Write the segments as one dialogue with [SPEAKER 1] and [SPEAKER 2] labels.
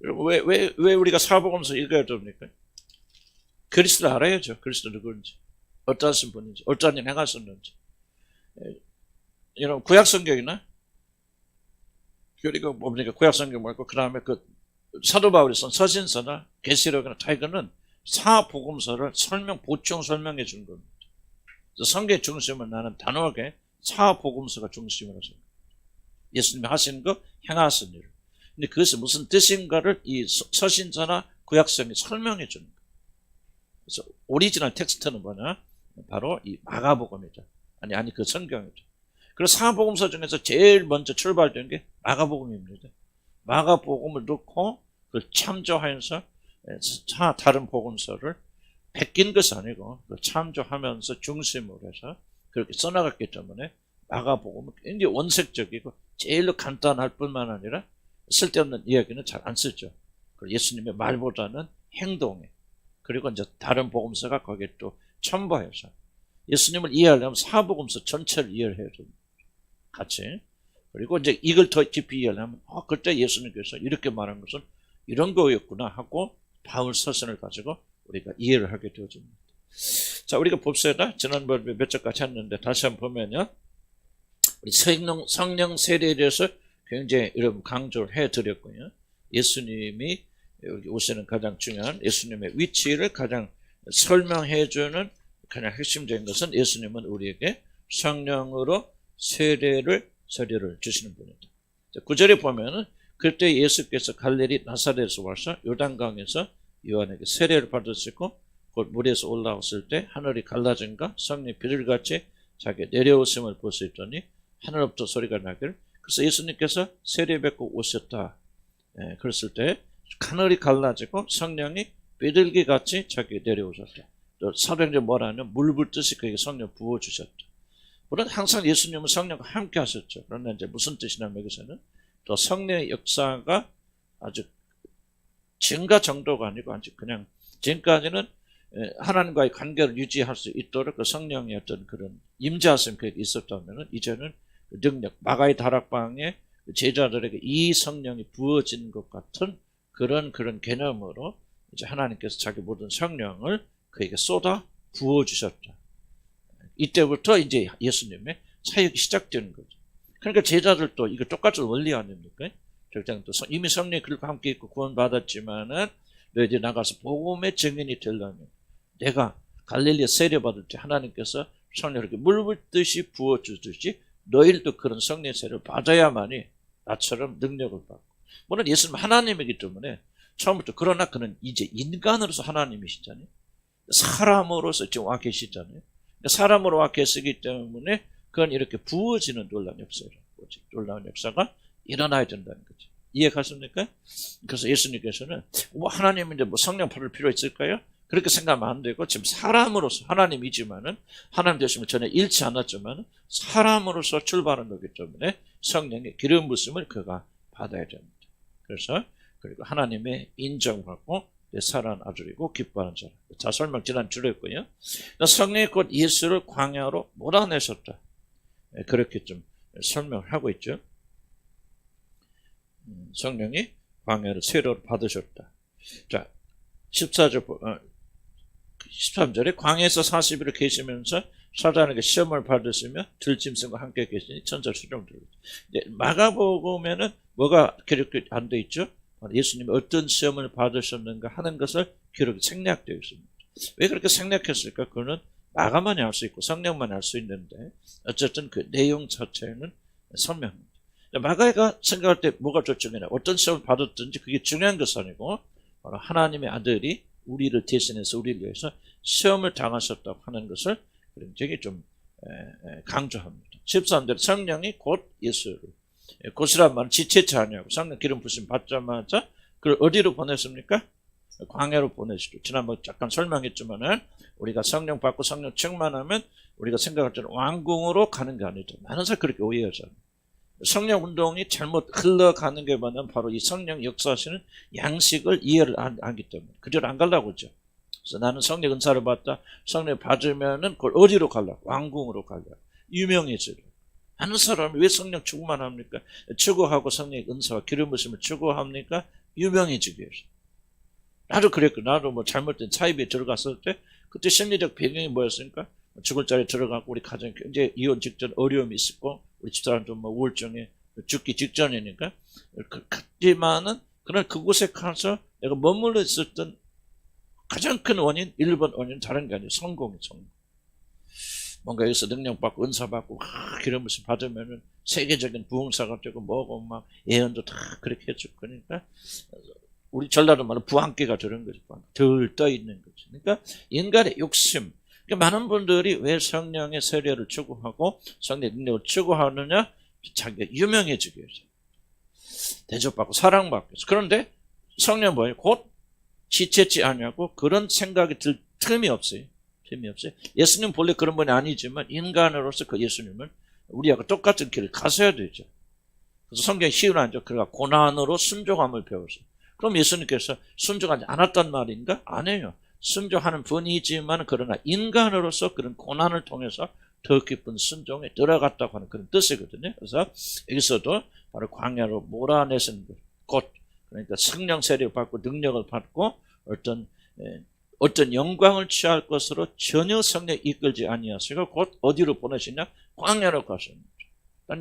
[SPEAKER 1] 왜 우리가 사복음서 읽어야 됩니까? 그리스도를 알아야죠. 그리스도 누구인지, 어떠하신 분인지, 어떠한 일 행하셨는지. 여러분 구약성경이나 우리가 뭡니까? 구약성경 말고 그 다음에 그 사도 바울이 쓴 서신서나 계시록이나 다 이거는 사복음서를 보충 설명해 준 겁니다. 성경의 중심은 나는 단호하게 사복음서가 중심이라고 생각합니다. 예수님이 하신 거, 행하신 일. 근데 그것이 무슨 뜻인가를 이 서신서나 구약성이 설명해 주는 거예요. 그래서 오리지널 텍스트는 뭐냐? 바로 이 마가복음이죠. 아니 그 성경이죠. 그래서 사복음서 중에서 제일 먼저 출발된 게 마가복음입니다. 마가복음을 넣고 그걸 참조하면서 다른 복음서를 베낀 것이 아니고 참조하면서 중심으로 해서 그렇게 써나갔기 때문에 마가복음은 굉장히 원색적이고 제일로 간단할 뿐만 아니라 쓸데없는 이야기는 잘 안 쓰죠. 예수님의 말보다는 행동에, 그리고 이제 다른 복음서가 거기에 또 첨부해서 예수님을 이해하려면 사복음서 전체를 이해를 해야 됩니다. 같이. 그리고 이제 이걸 더 깊이 이해하려면 그때 예수님께서 이렇게 말한 것은 이런 거였구나 하고 바울 서신을 가지고 우리가 이해를 하게 되어집니다. 자, 우리가 봅시다. 지난번에 몇 절까지 했는데 다시 한번 보면요. 우리 성령 세례에 대해서 굉장히 여러분 강조를 해드렸고요. 예수님이 여기 오시는 가장 중요한 예수님의 위치를 가장 설명해주는 가장 핵심적인 것은 예수님은 우리에게 성령으로 세례를 주시는 분이다. 9절에 보면은 그때 예수께서 갈릴리 나사렛에서 와서 요단강에서 요한에게 세례를 받으시고 곧 물에서 올라왔을 때 하늘이 갈라진가 성령이 비둘기같이 자기 내려오심을 보시더니 하늘로부터 소리가 나기를, 그래서 예수님께서 세례 뵙고 오셨다. 그랬을 때 하늘이 갈라지고 성령이 비둘기같이 자기 내려오셨다. 또 사도행전 뭐라면 물 붓듯이 그에게 성령 부어주셨다. 물론 항상 예수님은 성령과 함께 하셨죠. 그러나 이제 무슨 뜻이냐면 여기서는 또 성령의 역사가 아주 증가 정도가 아니고 아직 그냥 지금까지는 하나님과의 관계를 유지할 수 있도록 그 성령의 어떤 그런 임재하심 그게 있었다면 이제는 그 능력, 마가의 다락방에 제자들에게 이 성령이 부어진 것 같은 그런 개념으로 이제 하나님께서 자기 모든 성령을 그에게 쏟아 부어주셨다. 이때부터 이제 예수님의 사역이 시작되는 거죠. 그러니까 제자들도 이거 똑같은 원리 아닙니까? 적장도 이미 성령이 그들과 함께 있고 구원받았지만은 너희들이 나가서 복음의 증인이 되려면 내가 갈릴리에 세례받을 때 하나님께서 성령을 이렇게 물 붓듯이 부어주듯이 너희들도 그런 성령의 세례를 받아야만이 나처럼 능력을 받고, 물론 예수님은 하나님이기 때문에 처음부터, 그러나 그는 이제 인간으로서 하나님이시잖아요. 사람으로서 지금 와 계시잖아요. 사람으로 와 계시기 때문에 그건 이렇게 부어지는 놀라운 역사예요. 놀라운 역사가 일어나야 된다는 거죠. 이해가십니까? 그래서 예수님께서는 하나님인데 성령 받을 필요 있을까요? 그렇게 생각하면 안 되고, 지금 사람으로서 하나님이지만은 하나님 되심을 전에 잃지 않았지만 사람으로서 출발한 거기 때문에 성령의 기름 부음을 그가 받아야 됩니다. 그래서 그리고 하나님의 인정하고 사랑하는 아들이고 기뻐하는 자라. 자, 설명 지난 주로 했고요. 성령이 곧 예수를 광야로 몰아내셨다. 그렇게 좀 설명을 하고 있죠. 성령이 광야를 세례를 받으셨다. 자, 13절에 광야에서 40일을 계시면서 사단에게 시험을 받으시며 들짐승과 함께 계시니 천사 수종 들고. 마가복음에는 뭐가 기록이 안 돼 있죠? 예수님이 어떤 시험을 받으셨는가 하는 것을 기록이 생략되어 있습니다. 왜 그렇게 생략했을까? 그거는 마가만이 알 수 있고 성령만 알 수 있는데 어쨌든 그 내용 자체는 선명합니다. 마가가 생각할 때 뭐가 더 중요하냐? 어떤 시험을 받았든지 그게 중요한 것이 아니고 바로 하나님의 아들이 우리를 대신해서 우리를 위해서 시험을 당하셨다고 하는 것을 굉장히 좀 강조합니다. 13절 성령이 곧 예수를, 곧이란 말은 지체치 아니하고 성령 기름 부심 받자마자 그걸 어디로 보냈습니까? 광야로 보내시죠. 지난번 잠깐 설명했지만은 우리가 성령 받고 성령 충만하면 우리가 생각할 때는 왕궁으로 가는 게 아니죠. 많은 사람이 그렇게 오해하잖아요. 성령 운동이 잘못 흘러가는 게 뭐냐면 바로 이 성령 역사하시는 양식을 이해를 안 하기 때문에 그대로 안 가려고 그러죠. 그래서 나는 성령 은사를 받다. 성령 받으면은 그걸 어디로 가려고? 왕궁으로 가려고. 유명해지려고. 많은 사람이 왜 성령 추구만 합니까? 추구하고 성령의 은사와 기름 부심을 추구합니까? 유명해지기 위해서. 나도 그랬고, 나도 뭐 잘못된 사입에 들어갔을 때, 그때 심리적 배경이 뭐였습니까? 죽을 자리에 들어가고, 우리 가정이 굉장히 이혼 직전 어려움이 있었고, 우리 집사람도 뭐 우울증에 죽기 직전이니까. 그렇지만은, 그런 그곳에 가서 내가 머물러 있었던 가장 큰 원인, 1번 원인은 다른 게 아니에요. 성공. 뭔가 여기서 능력받고, 은사받고, 기름 부심 받으면은 세계적인 부흥사가 되고, 뭐고, 막, 예언도 다 그렇게 해줄 거니까, 우리 전라도 말로 부항기가 들은 거죠. 덜 떠 있는 거죠. 그러니까 인간의 욕심. 그러니까 많은 분들이 왜 성령의 세례를 추구하고 성령의 능력을 추구하느냐? 자기가 유명해지기 위해서. 대접받고 사랑받기 위해서. 그런데 성령 뭐예요? 곧 지체치 아니하고 그런 생각이 들 틈이 없어요. 예수님 본래 그런 분이 아니지만 인간으로서 그 예수님은 우리하고 똑같은 길을 가셔야 되죠. 그래서 성경에 시운하죠. 그러니까 고난으로 순종함을 배웠어요. 그럼 예수님께서 순종하지 않았단 말인가? 아니에요. 순종하는 분이지만 그러나 인간으로서 그런 고난을 통해서 더 깊은 순종에 들어갔다고 하는 그런 뜻이거든요. 그래서 여기서도 바로 광야로 몰아내신 것, 그러니까 성령 세례를 받고 능력을 받고 어떤 영광을 취할 것으로 전혀 성령 이끌지 아니하시고 곧 어디로 보내시냐? 광야로 가십니다.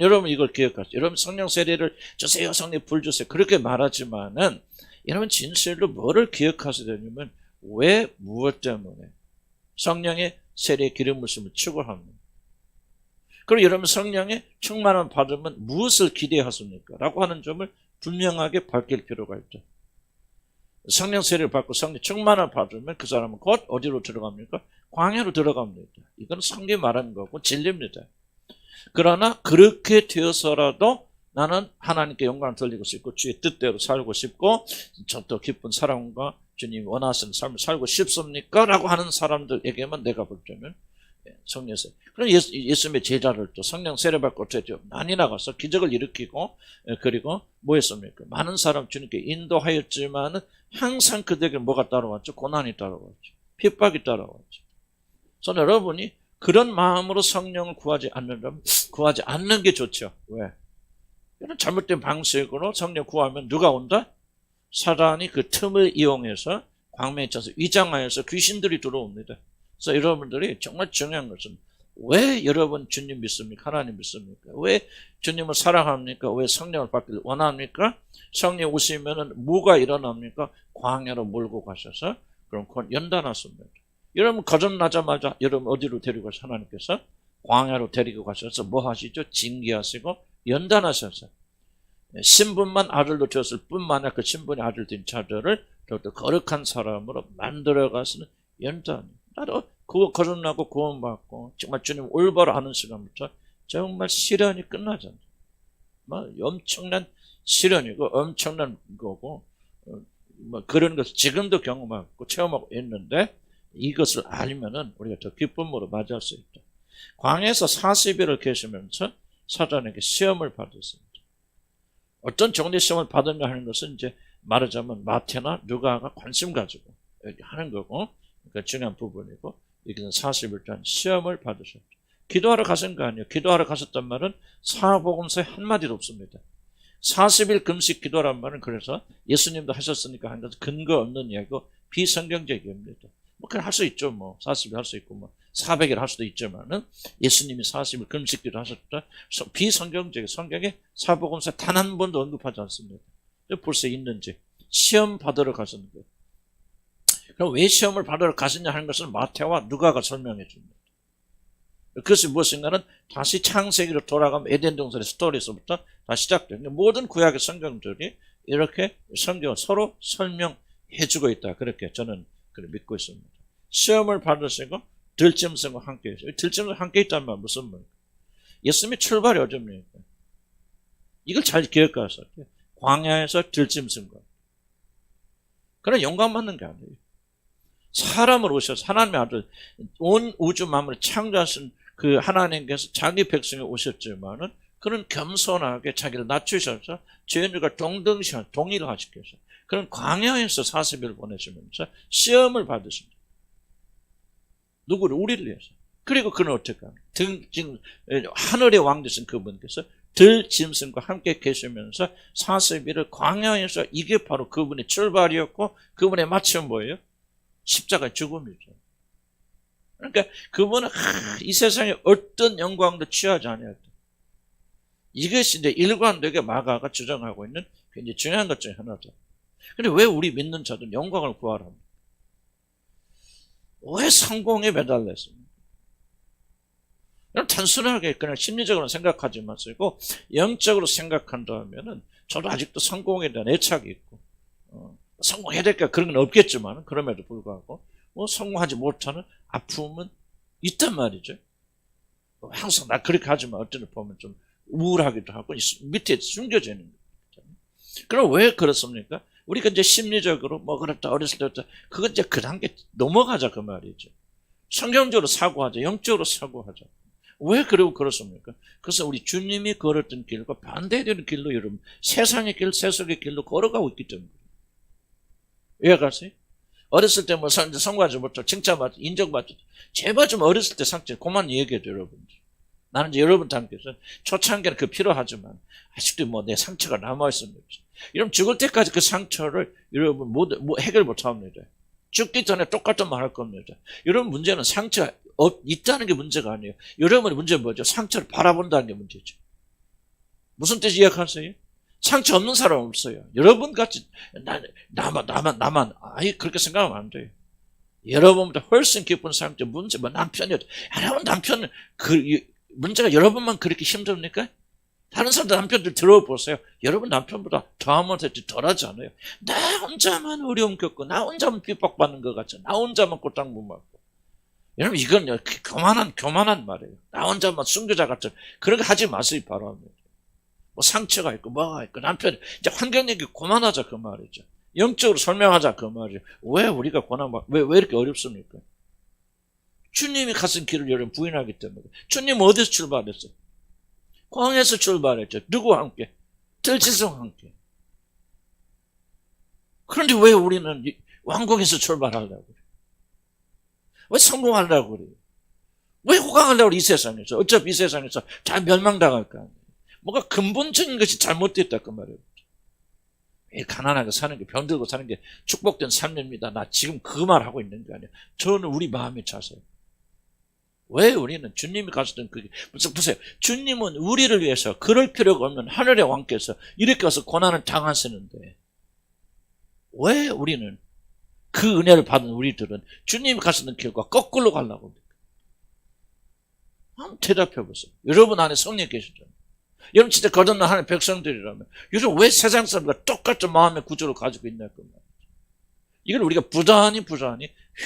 [SPEAKER 1] 여러분 이걸 기억하세요. 여러분 성령 세례를 주세요, 성령 불 주세요. 그렇게 말하지만은 여러분 진실로 뭐를 기억하셔야 되냐면 왜 무엇 때문에 성령의 세례 기름 부심을 추구합니다. 그리고 여러분 성령의 충만함을 받으면 무엇을 기대하십니까? 라고 하는 점을 분명하게 밝힐 필요가 있다. 성령 세례를 받고 성령 충만함을 받으면 그 사람은 곧 어디로 들어갑니까? 광야로 들어갑니다. 이건 성경이 말하는 거고 진리입니다. 그러나 그렇게 되어서라도 나는 하나님께 영광을 돌리고 싶고 주의 뜻대로 살고 싶고 더 깊은 사랑과 주님이 원하시는 삶을 살고 싶습니까? 라고 하는 사람들에게만 내가 볼 때는 성령 세례. 그럼 예수님의 제자를 또 성령 세례 받고 어떻게 많이 나가서 기적을 일으키고 그리고 뭐 했습니까? 많은 사람 주님께 인도하였지만은 항상 그들에게 뭐가 따라왔죠? 고난이 따라왔죠. 핍박이 따라왔죠. 저는 여러분이 그런 마음으로 성령을 구하지 않는 게 좋죠. 왜? 이런 잘못된 방식으로 성령 구하면 누가 온다? 사단이 그 틈을 이용해서 광명에 쳐서 위장하여서 귀신들이 들어옵니다. 그래서 여러분들이 정말 중요한 것은 왜 여러분 주님 믿습니까? 하나님 믿습니까? 왜 주님을 사랑합니까? 왜 성령을 받기를 원합니까? 성령 오시면은 뭐가 일어납니까? 광야로 몰고 가셔서 그럼 그건 연단하십니다. 여러분 거듭나자마자 여러분 어디로 데리고 가서 하나님께서 광야로 데리고 가셔서 뭐 하시죠? 징계하시고 연단하셔서 신분만 아들로 되었을 뿐만 아니라 그 신분의 아들 된 자들을 더욱더 거룩한 사람으로 만들어가시는 연단. 나도 그거 거듭나고 구원받고 정말 주님 올바로 아는 시간부터 정말 시련이 끝나잖아요. 엄청난 시련이고 엄청난 거고 그런 것을 지금도 경험하고 체험하고 있는데 이것을 알면은 우리가 더 기쁨으로 맞이할 수 있다. 광야에서 40일을 계시면서 사단에게 시험을 받았습니다. 어떤 종류의 시험을 받았냐 하는 것은 이제 말하자면 마태나 누가가 관심 가지고 하는 거고 그 중요한 부분이고 여기는 40일 동안 시험을 받으셨죠. 기도하러 가신 거 아니에요. 기도하러 가셨단 말은 사복음서에 한마디도 없습니다. 40일 금식 기도란 말은 그래서 예수님도 하셨으니까 한 것은 근거 없는 이야기고 비성경적입니다. 그냥 할 수 있죠. 40일 할 수 있고 400일 할 수도 있지만은 예수님이 40일 금식 기도 하셨다. 비성경적 성경에 사복음서 단 한 번도 언급하지 않습니다. 벌써 있는지 시험 받으러 가시는 거예요. 그럼 왜 시험을 받으러 가시냐 하는 것을 마태와 누가가 설명해 줍니다. 그것이 무엇인가는 다시 창세기로 돌아가면 에덴 동산의 스토리에서부터 다시 시작됩니다. 모든 구약의 성경들이 이렇게 성경을 서로 설명해 주고 있다. 그렇게 저는 믿고 있습니다. 시험을 받으시고 들짐승과 함께 있어요. 들짐승과 함께 있다는 말은 무슨 말입니까? 예수님의 출발이 어딥니까? 이걸 잘 기억하세요. 광야에서 들짐승과 그런 영광 받는 게 아니에요. 사람을 오셔서 하나님의 아들 온 우주 만물을 창조하신 그 하나님께서 자기 백성에 오셨지만은 그런 겸손하게 자기를 낮추셔서 죄인들과 동일을 하시기 위해서 그런 광야에서 40일 보내시면서 시험을 받으십니다. 누구를? 우리를 위해서. 그리고 그는 어떻게 합니까? 지금 하늘의 왕 되신 그분께서 들 짐승과 함께 계시면서 41일 광야에서 이게 바로 그분의 출발이었고 그분의 마침은 뭐예요? 십자가의 죽음이죠. 그러니까 그분은 이 세상에 어떤 영광도 취하지 않았다. 이것이 이제 일관되게 마가가 주장하고 있는 굉장히 중요한 것 중에 하나죠. 근데 왜 우리 믿는 자들은 영광을 구하라 합니까? 왜 성공에 매달렸습니까? 단순하게 그냥 심리적으로 생각하지 마시고 영적으로 생각한다면은 저도 아직도 성공에 대한 애착이 있고 성공해야 될까 그런 건 없겠지만 그럼에도 불구하고 성공하지 못하는 아픔은 있단 말이죠. 항상 나 그렇게 하지만 어떤 때 보면 좀 우울하기도 하고 밑에 숨겨져 있는 거죠. 그럼 왜 그렇습니까? 우리가 이제 심리적으로 그렇다 어렸을 때부터 그건 이제 그 단계 넘어가자 그 말이죠. 성경적으로 사고하자, 영적으로 사고하자. 왜 그러고 그렇습니까? 그래서 우리 주님이 걸었던 길과 반대되는 길로 여러분 세상의 길, 세속의 길로 걸어가고 있기 때문에. 이해가세요? 어렸을 때 성공하지 못하고 칭찬받고 인정받고 제발 좀 어렸을 때 상처 그만 얘기해줘 여러분. 나는 이제 여러분한테 초창기는 그 필요하지만 아직도 내 상처가 남아있습니다. 여러분 죽을 때까지 그 상처를 여러분 해결 못합니다. 죽기 전에 똑같은 말 할 겁니다. 여러분 문제는 상처가 있다는 게 문제가 아니에요. 여러분의 문제는 뭐죠? 상처를 바라본다는 게 문제죠. 무슨 뜻 이해하세요? 상처 없는 사람 없어요. 여러분 같이 나만 그렇게 생각하면 안 돼요. 여러분보다 훨씬 깊은 상처 문제 남편이요. 여러분 남편은 문제가 여러분만 그렇게 힘듭니까? 다른 사람들 남편들 들어보세요. 여러분 남편보다 더하면 됐지 덜하지 않아요. 나 혼자만 어려움 겪고 나 혼자만 핍박받는 것 같죠. 나 혼자만 고통 못 받고. 여러분 이건 교만한 말이에요. 나 혼자만 순교자 같죠. 그런 거 하지 마세요 바랍니다. 상처가 있고 뭐가 있고 남편 이제 환경 얘기 그만하자 그 말이죠. 영적으로 설명하자 그 말이죠. 왜 우리가 왜 이렇게 어렵습니까? 주님이 가신 길을 여러분 부인하기 때문에. 주님 어디서 출발했어요? 광야에서 출발했죠. 누구와 함께? 들짐승과 함께. 그런데 왜 우리는 왕궁에서 출발하려고 그래요? 왜 성공하려고 그래요? 왜 호강하려고 그래요? 이 세상에서. 어차피 이 세상에서 다 멸망당할 거 아니에요. 뭔가 근본적인 것이 잘못됐다 그 말이에요. 가난하게 사는 게 병들고 사는 게 축복된 삶입니다. 나 지금 그 말 하고 있는 게 아니에요. 저는 우리 마음이 차서요. 왜 우리는 주님이 가셨던 그게 보세요. 주님은 우리를 위해서 그럴 필요가 없는 하늘의 왕께서 이렇게 와서 고난을 당하시는데 왜 우리는 그 은혜를 받은 우리들은 주님이 가셨던 길과 거꾸로 가려고 합니까? 한번 대답해 보세요. 여러분 안에 성령 계시죠? 여러분 진짜 거듭난 하나님의 백성들이라면 요즘 왜 세상 사람과 똑같은 마음의 구조를 가지고 있냐 그 말이죠. 이걸 우리가 부단히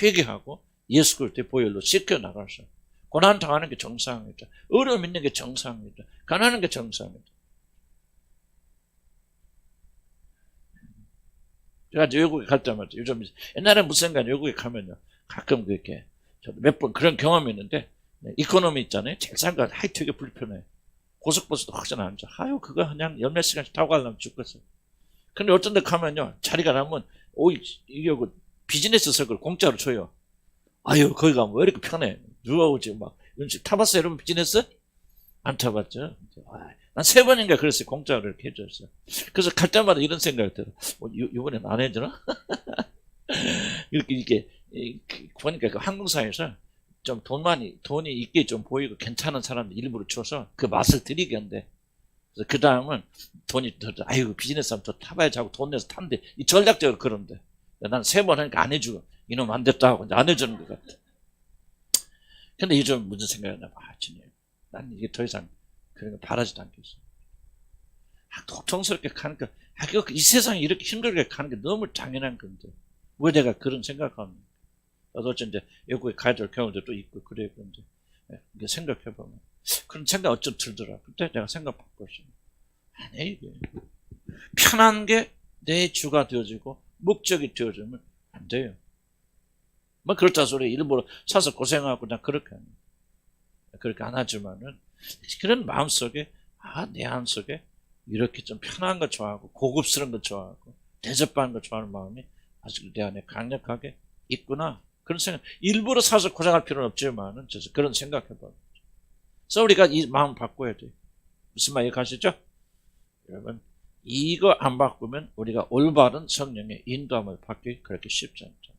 [SPEAKER 1] 회개하고 예수 그리스도의 보혈로 씻겨 나가서 고난 당하는 게 정상이다. 어려움 있는 게 정상이다. 가난한 게 정상이다. 제가 외국에 갈 때마다 요즘 옛날에 무슨 생각이 외국에 가면요 가끔 그렇게 저도 몇 번 그런 경험이 있는데 이코노미 있잖아요. 제일 싼 거 하이 되게 불편해. 고속버스도 확전 안 앉아. 그거 그냥 열몇 시간씩 타고 가려면 죽겠어. 근데 어떤 데 가면요 자리가 나면 이게 비즈니스석을 공짜로 줘요. 거기 가면 왜 이렇게 편해? 누가 오지 막 음식 타봤어요 여러분 비즈니스? 안 타봤죠? 난 3번인가 그랬어요. 공짜로 이렇게 해줬어요. 그래서 갈 때마다 이런 생각이 들어. 이번엔 안 해주나? 이렇게 보니까 그 항공사에서 좀 돈이 있게 좀 보이고 괜찮은 사람들 일부러 줘서 그 맛을 들이게 한대. 그래서 그 다음은 돈이 비즈니스 하면 더 타봐야지 하고 돈 내서 탄대. 이 전략적으로 그런데. 난 3번 하니까 안 해주고 이놈 안 됐다 하고 안 해주는 것 같아. 근데 요즘 무슨 생각이 나? 주님, 난 이게 더 이상 그런 거 바라지도 않겠어. 고통스럽게 가는 거, 이 세상이 이렇게 힘들게 가는 게 너무 당연한 건데, 왜 내가 그런 생각합니까? 어쩌면 이제 외국에 가야 될 경우도 또 있고, 그래요. 그런데, 이게 생각해보면, 그런 생각 어쩜 들더라. 그때 내가 생각 바꿨어요. 아니, 이게. 편한 게 내 주가 되어지고, 목적이 되어지면 안 돼요. 그렇다 소리 일부러 사서 고생하고 나 그렇게 안 하지만은 그런 마음속에 내 안속에 이렇게 좀 편한 거 좋아하고 고급스러운 거 좋아하고 대접받는 거 좋아하는 마음이 아직 내 안에 강력하게 있구나. 그런 생각 일부러 사서 고생할 필요는 없지만은 그런 생각해봐요. 그래서 우리가 이 마음 바꿔야 돼요. 무슨 말 가시죠? 여러분, 이거 안 바꾸면 우리가 올바른 성령의 인도함을 받기 그렇게 쉽지 않죠.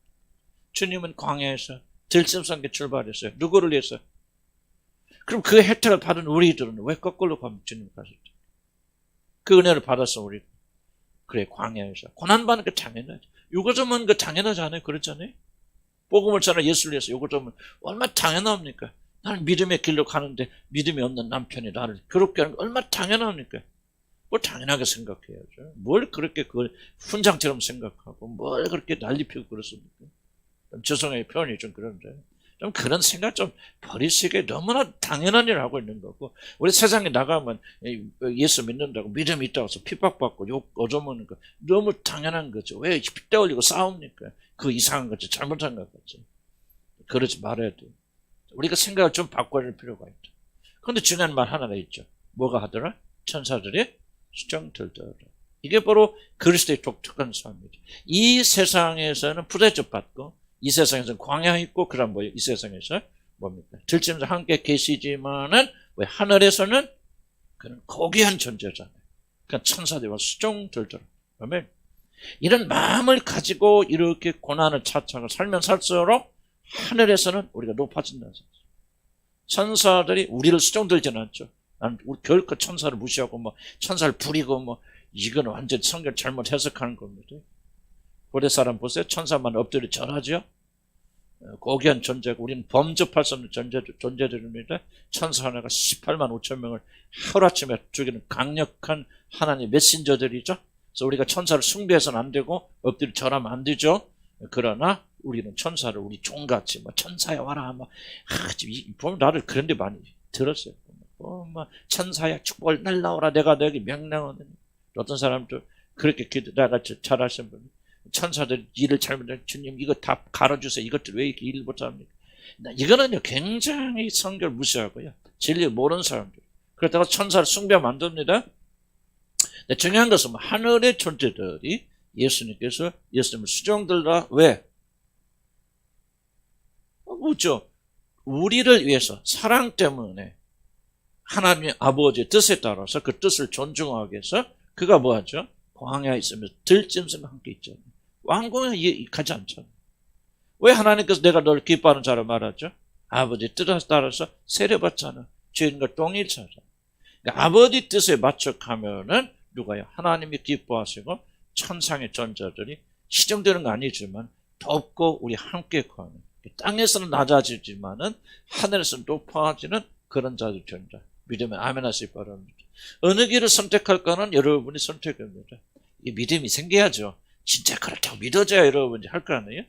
[SPEAKER 1] 주님은 광야에서 들짐승에게 출발했어요. 누구를 위해서? 그럼 그 혜택을 받은 우리들은 왜 거꾸로 가면 주님 가셨죠? 그 은혜를 받았어, 우리. 그래, 광야에서. 고난받는 게 당연하죠. 요거점은 그 당연하지 않아요? 그렇잖아요? 복음을 전하 예수를 위해서 요거점은 얼마나 당연합니까? 나는 믿음의 길로 가는데 믿음이 없는 남편이 나를 괴롭게 하는 거 얼마나 당연합니까? 뭘 당연하게 생각해야죠. 뭘 그렇게 그걸 훈장처럼 생각하고 뭘 그렇게 난리피고 그렇습니까? 죄송해요, 표현이 좀 그런데. 좀 그런 생각 좀 버리시게 너무나 당연한 일을 하고 있는 거고, 우리 세상에 나가면 예수 믿는다고 믿음이 있다고 해서 핍박받고 욕 얻어먹는 거 너무 당연한 거죠. 왜 핏대 올리고 싸웁니까? 그 이상한 거죠. 잘못한 것 같죠. 그러지 말아야 돼요. 우리가 생각을 좀 바꿔야 할 필요가 있죠. 그런데 중요한 말 하나가 있죠. 뭐가 하더라? 천사들이 수정 들더라. 이게 바로 그리스도의 독특한 삶이죠. 이 세상에서는 부대접 받고 이 세상에서는 광야 있고 그럼 뭐예요? 이 세상에서 뭡니까? 들짐승 함께 계시지만은 왜 하늘에서는 그는 고귀한 존재잖아요. 그러니까 천사들이 와서 수종 들더라. 아멘. 이런 마음을 가지고 이렇게 고난을 차차고 살면 살수록 하늘에서는 우리가 높아진다는 사실. 천사들이 우리를 수종 들지는 않죠. 난 결코 천사를 무시하고 뭐 천사를 부리고 뭐 이건 완전 성경 잘못 해석하는 겁니다. 고대 사람 보세요. 천사만 엎드려 절하죠. 고귀한 존재고 우리는 범접할 수 없는 존재들입니다. 천사 하나가 18만 5천 명을 하루아침에 죽이는 강력한 하나님의 메신저들이죠. 그래서 우리가 천사를 숭배해서는 안 되고 엎드려 절하면 안 되죠. 그러나 우리는 천사를 우리 종같이 뭐 천사야 와라 뭐 보면 나를 그런 데 많이 들었어요. 뭐 천사야 축복을 날라오라 내가 너에게 명령하느니. 어떤 사람도 그렇게 나같이 잘하신 분이 천사들 일을 잘못해 주님 이거 다 갈아주세요. 이것들 왜 이렇게 일을 못합니까? 이거는요 굉장히 성경을 무시하고요. 진리를 모르는 사람들. 그러다가 천사를 숭배하면 안 됩니다. 근데 중요한 것은 하늘의 존재들이 예수님께서 예수님을 수종들라. 왜? 묻죠. 우리를 위해서 사랑 때문에 하나님의 아버지의 뜻에 따라서 그 뜻을 존중하기 위해서 그가 뭐하죠? 광야에 있으면서 들짐승과 함께 있잖아요. 왕궁에 가지 않잖아요. 왜 하나님께서 내가 널 기뻐하는 자로 말하죠? 아버지 뜻에 따라서 세례받잖아. 죄인과 동일하잖아. 그러니까 아버지 뜻에 맞춰 가면은 누가요? 하나님이 기뻐하시고 천상의 존재들이 시정되는 거 아니지만 덥고 우리 함께 가는 땅에서는 낮아지지만은 하늘에서는 높아지는 그런 자들 존재. 믿으면 아멘 하시기 바랍니다. 어느 길을 선택할까는 여러분이 선택합니다. 이 믿음이 생겨야죠. 진짜 그렇다고 믿어져야 여러분이 할 거 아니에요?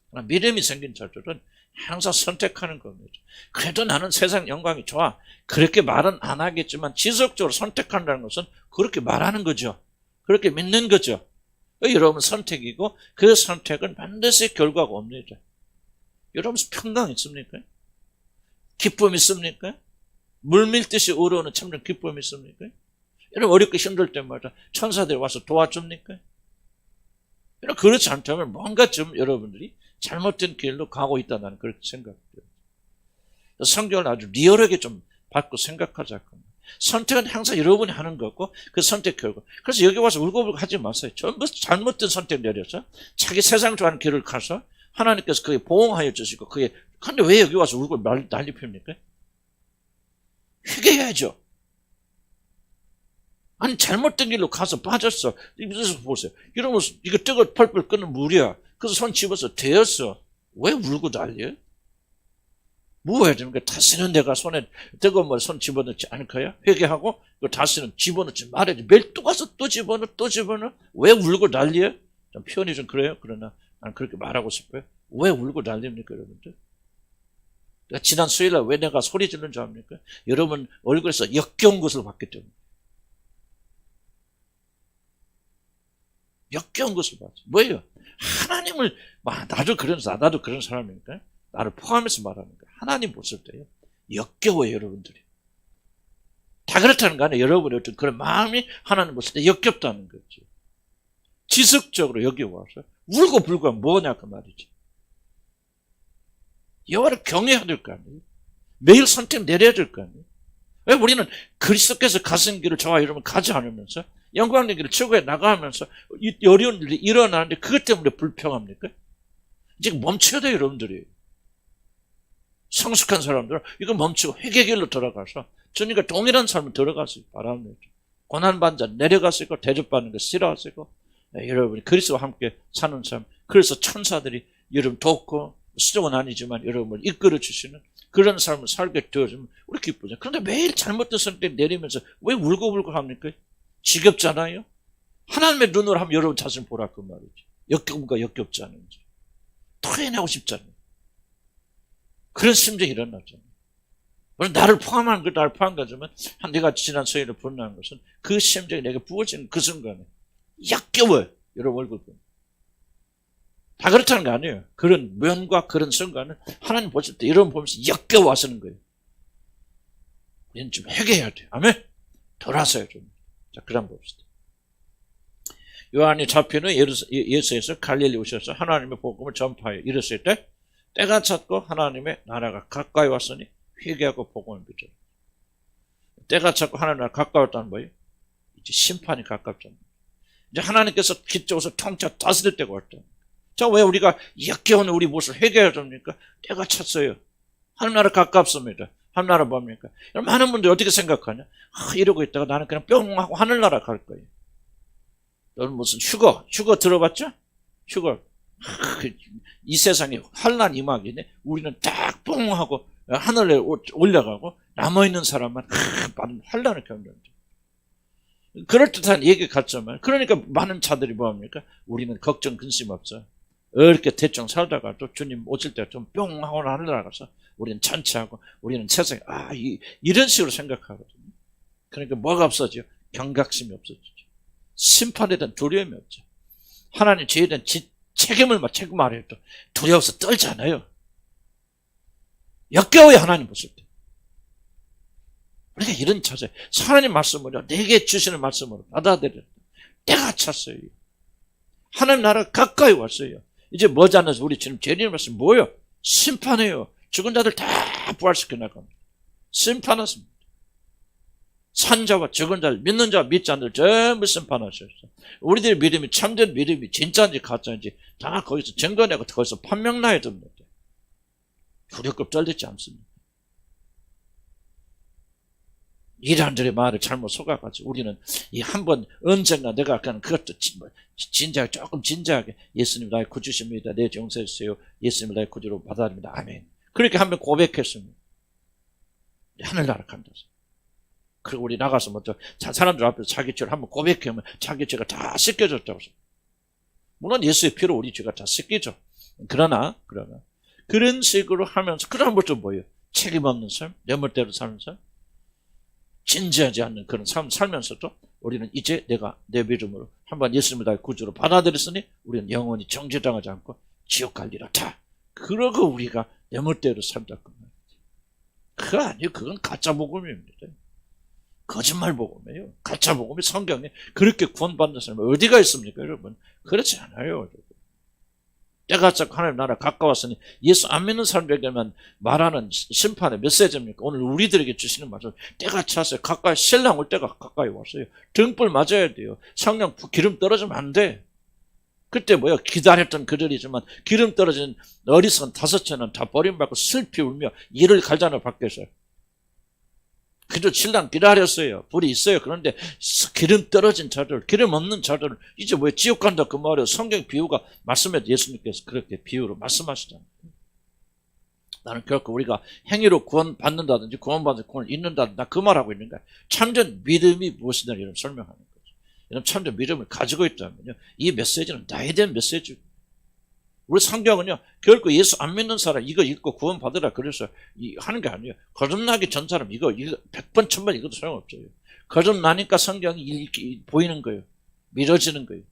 [SPEAKER 1] 그러나 믿음이 생긴 자들은 항상 선택하는 겁니다. 그래도 나는 세상 영광이 좋아. 그렇게 말은 안 하겠지만 지속적으로 선택한다는 것은 그렇게 말하는 거죠. 그렇게 믿는 거죠. 여러분 선택이고 그 선택은 반드시 결과가 옵니다. 여러분 평강 있습니까? 기쁨 있습니까? 물밀듯이 우러오는 참된 기쁨이 있습니까? 여러분 어렵고 힘들 때마다 천사들이 와서 도와줍니까? 여러분 그렇지 않다면 뭔가 좀 여러분들이 잘못된 길로 가고 있다는 그렇게 생각돼요. 성경을 아주 리얼하게 좀 받고 생각하자. 선택은 항상 여러분이 하는 거고 그 선택 결과. 그래서 여기 와서 울고불고 하지 마세요. 전부 잘못된 선택 내려서 자기 세상 좋아하는 길을 가서 하나님께서 그게 보호하여 주시고 그게 근데 왜 여기 와서 울고 난리 핍니까? 회개해야죠. 아니 잘못된 길로 가서 빠졌어. 이래서 보세요. 이러면서 이거 뜨거 펄펄 끓는 물이야. 그래서 손 집어서 데였어. 왜 울고 난리야? 뭐 해야 됩니까? 다시는 내가 손에 뜨거운 물 손 집어넣지 않을 거야? 회개하고 다시는 집어넣지 말아야지. 매일 또 가서 또 집어넣어? 왜 울고 난리야? 좀 표현이 좀 그래요. 그러나 난 그렇게 말하고 싶어요. 왜 울고 난립니까 여러분들? 지난 수요일날 왜 내가 소리 지르는 줄 압니까? 여러분 얼굴에서 역겨운 것을 봤기 때문에. 역겨운 것을 봤죠. 뭐예요? 하나님을 나도 그런 사람이니까 나를 포함해서 말하는 거예요. 하나님 보실 때요. 역겨워요 여러분들이. 다 그렇다는 거 아니에요. 여러분의 어떤 그런 마음이 하나님 보실 때 역겹다는 거죠. 지속적으로 여기 와서 울고 불고 하면 뭐냐 그 말이지. 여호와를 경외해야 될 거 아니에요. 매일 선택 내려야 될 거 아니에요. 왜 우리는 그리스도께서 가신 길을 저와 여러분 가지 않으면서 영광의 길을 추구해 나가면서 이 어려운 일이 일어나는데 그것 때문에 불평합니까? 이제 멈춰야 돼요, 여러분들이. 성숙한 사람들은 이거 멈추고 회개 길로 들어가서 주님과 동일한 삶을 들어가시기 바랍니다. 고난받는 자 내려가시고 대접받는 거 싫어하시고 여러분이 그리스도와 함께 사는 삶. 그래서 천사들이 여러분 돕고 수족은 아니지만 여러분을 이끌어 주시는 그런 삶을 살게 되어주면 우리 기쁘죠. 그런데 매일 잘못된 선택 내리면서 왜 울고불고 합니까? 지겹잖아요. 하나님의 눈으로 한번 여러분 자신 보라 그 말이죠. 역겹은가 역겹지 않은지 토해내고 싶잖아요. 그런 심정이 일어나잖아요. 물론 나를 포함한 걸 나를 포함한 거지만 내가 지난 세일을 분노한 것은 그 심정이 내게 부어지는 그 순간에 역겨워요. 여러분 얼굴 보면. 다 그렇다는 거 아니에요. 그런 면과 그런 순간은 하나님 보실 때 여러분 보면서 역겨워 하시는 거예요. 우리는 좀 회개해야 돼요. 아멘? 돌아서야 좀. 자, 그 다음 봅시다. 요한이 잡힌 후 예수에서 갈릴리 오셔서 하나님의 복음을 전파하여 이르실 때 때가 찼고 하나님의 나라가 가까이 왔으니 회개하고 복음을 믿으라. 때가 찼고 하나님의 나라가 가까웠다는 뭐예요? 이제 심판이 가깝잖아요. 이제 하나님께서 기쪽에서 통짜 다스릴 때가 왔다. 자, 왜 우리가 역겨운 우리 모습을 회개해야 됩니까? 때가 찼어요. 하나님 나라 가깝습니다. 하나님 나라 뭡니까? 많은 분들이 어떻게 생각하냐? 이러고 있다가 나는 그냥 뿅 하고 하늘나라 갈 거예요. 너는 무슨 휴거 들어봤죠? 휴거. 이 세상에 환난 임하기네. 우리는 딱 뽕 하고 하늘에 올라가고 남아있는 사람만 환난을 겪는다. 그럴듯한 얘기 같지만 그러니까 많은 자들이 뭐합니까? 우리는 걱정 근심 없어. 이렇게 대충 살다가도 주님 오실 때 좀 뿅 하고 하늘나라가서 우리는 잔치하고 우리는 세상에 이런 식으로 생각하거든요. 그러니까 뭐가 없어져? 경각심이 없어지죠. 심판에 대한 두려움이 없죠. 하나님 죄에 대한 책임을 말해도 두려워서 떨잖아요. 역겨워요, 하나님 보실 때. 우리가 이런 자세, 하나님 말씀으로 내게 주시는 말씀으로 받아들여야 때가 찼어요. 하나님 나라 가까이 왔어요. 이제 머지않아서 우리 지금 죄인의 말씀 뭐예요? 심판해요. 죽은 자들 다 부활시켜 나갑니다. 심판하십니다. 산자와 죽은 자를 믿는 자와 믿지 않는 자를 전부 심판하셨어요. 우리들의 믿음이 참된 믿음이 진짜인지 가짜인지 다 거기서 증거내고 거기서 판명나야 됩니다. 두렵고 떨리지 않습니다. 이란들의 말을 잘못 속아가지고 우리는 이 한번 언젠가 내가 아까는 그것도 진지하게 조금 진지하게 예수님 나의 구주십니다. 내 용서해 주세요. 예수님 나의 구주로 받아들입니다. 아멘. 그렇게 한번 고백했습니다. 하늘나라 간다. 그리고 우리 나가서 먼저 사람들 앞에서 자기 죄를 한번 고백하면 자기 죄가 다 씻겨졌다고. 물론 예수의 피로 우리 죄가 다 씻기죠. 그러나 그런 식으로 하면서 그다음부터 뭐예요? 책임 없는 삶, 내 멋대로 사는 삶, 진지하지 않는 그런 삶 살면서도 우리는 이제 내가 내 믿음으로 한번 예수님을 나의 구주로 받아들였으니 우리는 영원히 정죄당하지 않고 지옥 갈 일 없다. 그러고 우리가 내 멋대로 살다 그 말이죠. 그거 아니에요. 그건 가짜 복음입니다. 거짓말 복음이에요. 가짜 복음이 성경에 그렇게 구원받는 사람이 어디가 있습니까, 여러분? 그렇지 않아요, 여러분. 때가 찼고 하나님 나라 가까웠으니 예수 안 믿는 사람에게만 말하는 심판의 메시지입니까? 오늘 우리들에게 주시는 말씀. 때가 찼어요. 가까이 신랑 올 때가 가까이 왔어요. 등불 맞아야 돼요. 성령 기름 떨어지면 안 돼. 그때 뭐야? 기다렸던 그들이지만 기름 떨어진 어리석은 5채는 다 버림받고 슬피 울며 이를 갈잖아요, 밖에서. 그저 신랑 기다렸어요. 불이 있어요. 그런데 기름 떨어진 자들, 기름 없는 자들은 이제 왜 지옥 간다 그 말이에요. 성경 비유가 말씀에 예수님께서 그렇게 비유로 말씀하시잖아요. 나는 결코 우리가 행위로 구원받는다든지 구원받는 구원을 잃는다든지 나 그 말하고 있는 거야. 참된 믿음이 무엇이냐 이런 설명하는 거죠. 여러분 참된 믿음을 가지고 있다면요. 이 메시지는 나에 대한 메시지입니다. 우리 성경은요, 결코 예수 안 믿는 사람 이거 읽고 구원받으라 그래서 하는 게 아니에요. 거듭나기 전 사람 이거 100번, 1000번 읽어도 소용없어요. 거듭나니까 성경이 보이는 거예요. 믿어지는 거예요.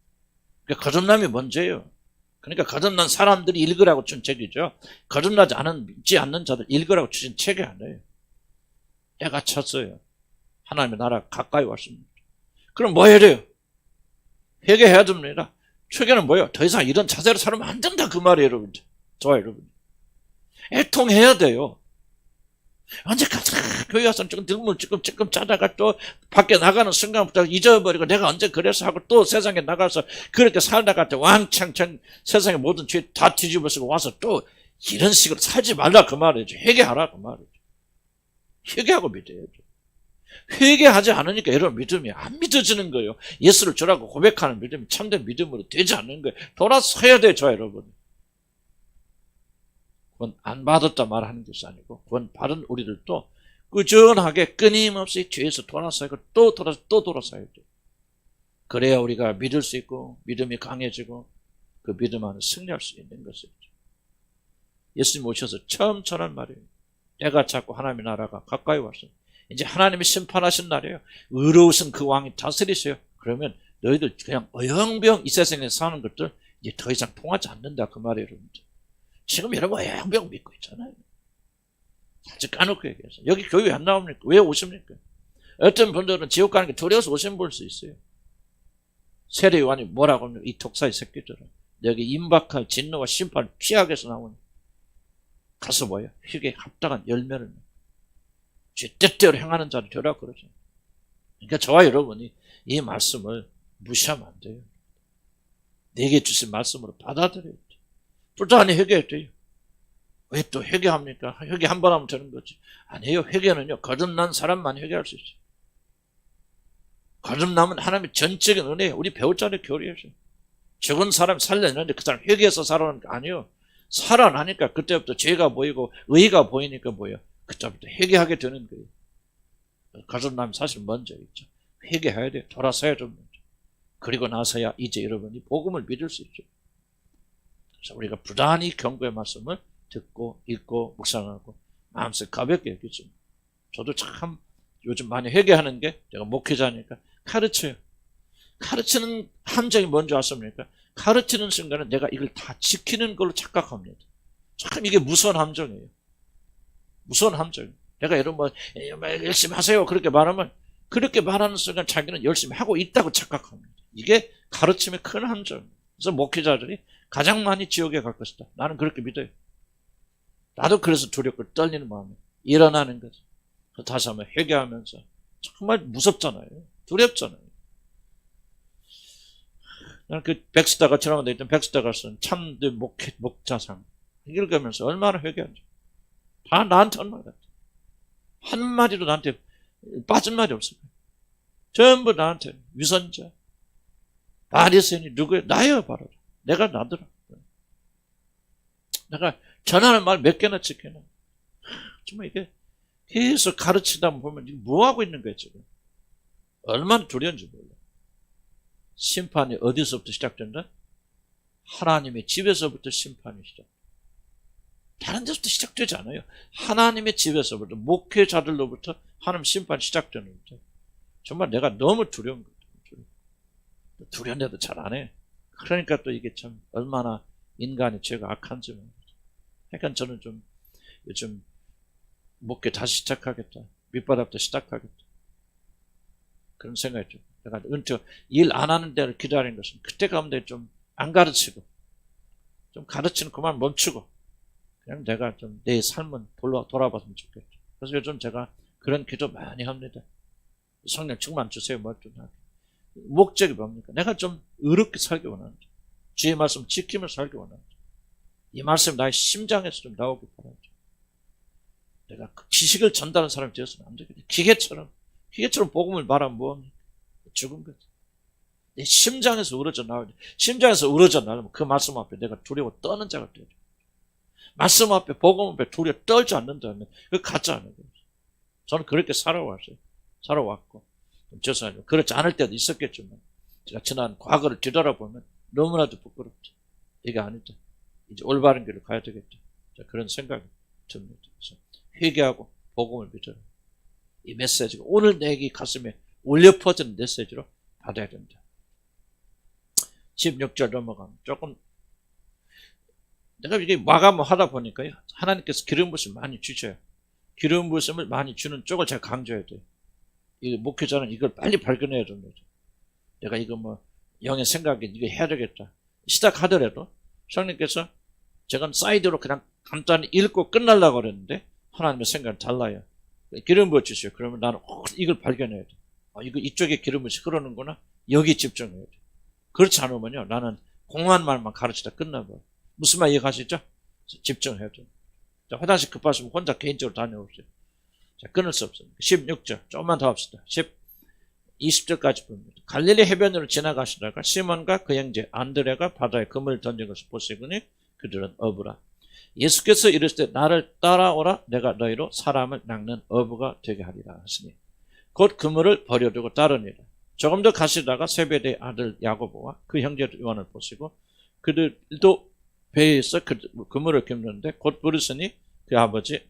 [SPEAKER 1] 그러니까 거듭남이 먼저예요. 그러니까 거듭난 사람들이 읽으라고 준 책이죠. 거듭나지 않는 자들 읽으라고 주신 책이 아니에요. 때가 찼어요. 하나님의 나라 가까이 왔습니다. 그럼 뭐 해야 돼요? 회개해야 됩니다. 최근에는 뭐예요? 더 이상 이런 자세로 살면 안 된다 그 말이에요, 여러분. 좋아요, 여러분. 애통해야 돼요. 언제까지 교회 와서 조금 들물 찔끔 짜다가 또 밖에 나가는 순간부터 잊어버리고 내가 언제 그래서 하고 또 세상에 나가서 그렇게 살다가 또 왕창 세상의 모든 죄 다 뒤집어 쓰고 와서 또 이런 식으로 살지 말라 그 말이죠. 회개하라 그 말이죠. 회개하고 믿어야죠. 회개하지 않으니까 여러분 믿음이 안 믿어지는 거예요. 예수를 주라고 고백하는 믿음이 참된 믿음으로 되지 않는 거예요. 돌아서야 돼요, 저 여러분. 구원 안 받았다 말하는 것이 아니고 구원 받은 우리들도 꾸준하게 끊임없이 죄에서 돌아서고 또 돌아서야 돼요. 그래야 우리가 믿을 수 있고 믿음이 강해지고 그 믿음 안에 승리할 수 있는 것이죠. 예수님 오셔서 처음 전한 말이에요. 때가 찼고 하나님의 나라가 가까이 왔어요. 이제 하나님이 심판하신 날이에요. 의로우신 그 왕이 다스리세요. 그러면 너희들 그냥 어영병 이 세상에 사는 것들 이제 더 이상 통하지 않는다 그 말이에요. 여러분들. 지금 여러분 어영병 믿고 있잖아요. 살짝 까놓고 얘기해서 여기 교회 안 나옵니까? 왜 오십니까? 어떤 분들은 지옥 가는 게 두려워서 오신 볼 수 있어요. 세례요한이 뭐라고 합니까? 이 독사의 새끼들은 여기 임박할 진노와 심판을 피하기 위해서 나오는 가서 뭐예요? 회개에 합당한 열매를 죄 뜻대로 행하는 자를 되라 그러죠. 그러니까 저와 여러분이 이 말씀을 무시하면 안 돼요. 내게 주신 말씀으로 받아들여야 돼요. 불단히 회개해야 돼요. 왜 또 회개합니까? 회개 한 번 하면 되는 거지. 아니에요. 회개는요. 거듭난 사람만 회개할 수 있어요. 거듭나면 하나님의 전적인 은혜예요. 우리 배우자를 교리해서 죽은 사람 살려내는데 그 사람 회개해서 살아나는 게 아니에요. 살아나니까 그때부터 죄가 보이고 의가 보이니까 뭐예요? 그때부터 회개하게 되는 거예요. 거듭나면 사실 먼저 있죠. 회개해야 돼요. 돌아서야 됩니다. 그리고 나서야 이제 여러분이 복음을 믿을 수 있죠. 그래서 우리가 부단히 경고의 말씀을 듣고 읽고 묵상하고 마음속 가볍게 여기죠. 저도 참 요즘 많이 회개하는 게 제가 목회자니까 가르쳐요. 가르치는 함정이 뭔지 아십니까? 가르치는 순간에 내가 이걸 다 지키는 걸로 착각합니다. 참 이게 무서운 함정이에요. 무서운 함정. 내가 여러분 열심히 하세요 그렇게 말하면 그렇게 말하는 순간 자기는 열심히 하고 있다고 착각합니다. 이게 가르침의 큰 함정. 그래서 목회자들이 가장 많이 지옥에 갈 것이다. 나는 그렇게 믿어요. 나도 그래서 두렵고 떨리는 마음이 일어나는 거죠. 다시 한번 회개하면서 정말 무섭잖아요. 두렵잖아요. 나는 그 백스다가 지나가다 있던 백스다가 쓴 참된 목자상 읽으면서 얼마나 회개한지. 다 나한테 얼마나 같아. 한마디도 나한테 빠진 말이 없어요. 전부 나한테 위선자. 바리새인이 누구예요? 나예요 바로. 내가 나더라. 내가 전하는 말 몇 개나 지켜놔. 정말 이게 계속 가르치다 보면 뭐 하고 있는 거야 지금. 얼마나 두려운지 몰라. 심판이 어디서부터 시작된다? 하나님의 집에서부터 심판이 시작. 다른 데서부터 시작되지 않아요. 하나님의 집에서부터 목회자들로부터 하나님 심판이 시작되는데 정말 내가 너무 두려운 거예요. 두려운데도 잘 안 해. 그러니까 또 이게 참 얼마나 인간의 죄가 악한지 말이죠. 그러니까 저는 좀 요즘 목회 다시 시작하겠다. 밑바닥부터 시작하겠다. 그런 생각이 좀. 내가 일 안 하는 데를 기다리는 것은 그때 가운데 좀 안 가르치고 좀 가르치는 그만 멈추고 그냥 내가 좀 내 삶은 돌아봤으면 좋겠죠. 그래서 요즘 제가 그런 기도 많이 합니다. 성령 충만 주세요. 멀쩡하게. 목적이 뭡니까? 내가 좀 의롭게 살기 원하는데 주의 말씀 지키면서 살기 원하는데 이 말씀 나의 심장에서 좀 나오길 바라죠. 내가 그 지식을 전달하는 사람이 되었으면 안 되겠네. 기계처럼 복음을 말하면 뭐합니까? 죽은 거지. 내 심장에서 우러져 나와야 돼. 심장에서 우러져 나오면 그 말씀 앞에 내가 두려워 떠는 자가 되죠. 말씀 앞에 복음 앞에 두려워 떨지 않는다면 그거 가짜 아니에요. 저는 그렇게 살아왔고 죄송해요. 그렇지 않을 때도 있었겠지만 제가 지난 과거를 뒤돌아보면 너무나도 부끄럽죠. 이게 아니다. 이제 올바른 길을 가야 되겠다. 그런 생각이 듭니다. 그래서 회개하고 복음을 믿어라. 이 메시지가 오늘 내 가슴에 울려 퍼지는 메시지로 받아야 된다. 16절 넘어가면 조금 내가 이게 마감을 하다 보니까요. 하나님께서 기름 부으심 많이 주셔요. 기름 부으심을 많이 주는 쪽을 제가 강조해야 돼요. 이 목회자는 이걸 빨리 발견해야 됩니다. 내가 이거 영의 생각에 이거 해야 되겠다. 시작하더라도 성령께서 제가 사이드로 그냥 간단히 읽고 끝내려고 그랬는데 하나님의 생각은 달라요. 기름 부어주세요. 그러면 나는 이걸 발견해야 돼. 이거 이쪽에 기름이 흐르는구나. 여기 집중해야 돼. 그렇지 않으면요, 나는 공한 말만 가르치다 끝나버려. 무슨 말 이해가시죠? 집중해야 돼. 자, 화장실 급하시면 혼자 개인적으로 다녀오세요. 자, 끊을 수 없습니다. 16절. 조금만 더 합시다. 20절까지 봅니다. 갈릴리 해변으로 지나가시다가 시몬과 그 형제 안드레가 바다에 그물을 던진 것을 보시더니 그들은 어부라. 예수께서 이르시되 나를 따라오라. 내가 너희로 사람을 낚는 어부가 되게 하리라 하시니 곧 그물을 버려두고 따르니라. 조금 더 가시다가 세베대의 아들 야고보와 그 형제 요한을 보시고 그들도 배에서 그물을 깁는데 곧 부르시니 그 아버지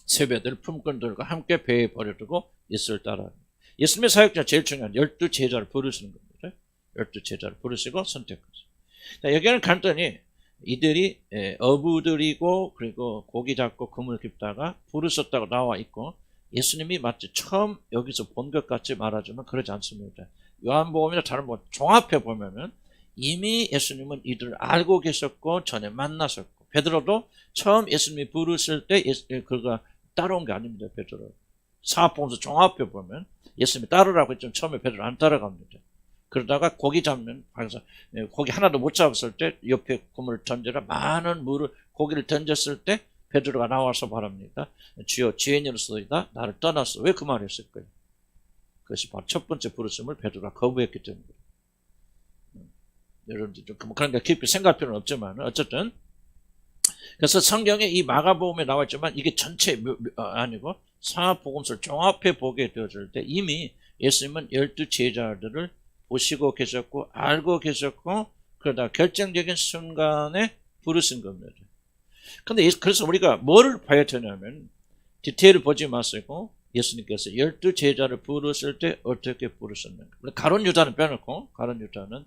[SPEAKER 1] 세베대를 품꾼들과 함께 배에 버려두고 예수를 따라. 예수님의 사역자 제일 중요한 12제자를 부르시는 겁니다. 12제자를 부르시고 선택하시고. 자, 여기는 간단히 이들이 어부들이고 그리고 고기 잡고 그물 깁다가 부르셨다고 나와 있고 예수님이 마치 처음 여기서 본 것 같이 말하지만 그러지 않습니다. 요한복음이나 다른 종합해 보면은 이미 예수님은 이들을 알고 계셨고 전에 만나셨고 베드로도 처음 예수님이 부르실 때 그가 따라온 게 아닙니다. 베드로 사복음서 종합해 보면 예수님이 따르라고 했지만 처음에 베드로 안 따라갑니다. 그러다가 고기 잡는 고기 하나도 못 잡았을 때 옆에 그물을 던져라 많은 고기를 던졌을 때 베드로가 나와서 말합니다. 주여 죄인으로서이다 나를 떠났어. 왜 그 말을 했을까요? 그것이 바로 첫 번째 부르심을 베드로가 거부했기 때문입니다. 여러분들 좀 그런 게 깊이 생각할 필요는 없지만 어쨌든 그래서 성경에 이 마가복음에 나와 있지만 이게 전체 아니고 사복음서를 종합해 보게 되어질 때 이미 예수님은 12제자들을 보시고 계셨고 알고 계셨고 그러다 결정적인 순간에 부르신 겁니다. 근데 그래서 우리가 뭐를 봐야 되냐면 디테일을 보지 마시고 예수님께서 12제자를 부르실 때 어떻게 부르셨는가. 가룟 유다는 빼놓고 가룟 유다는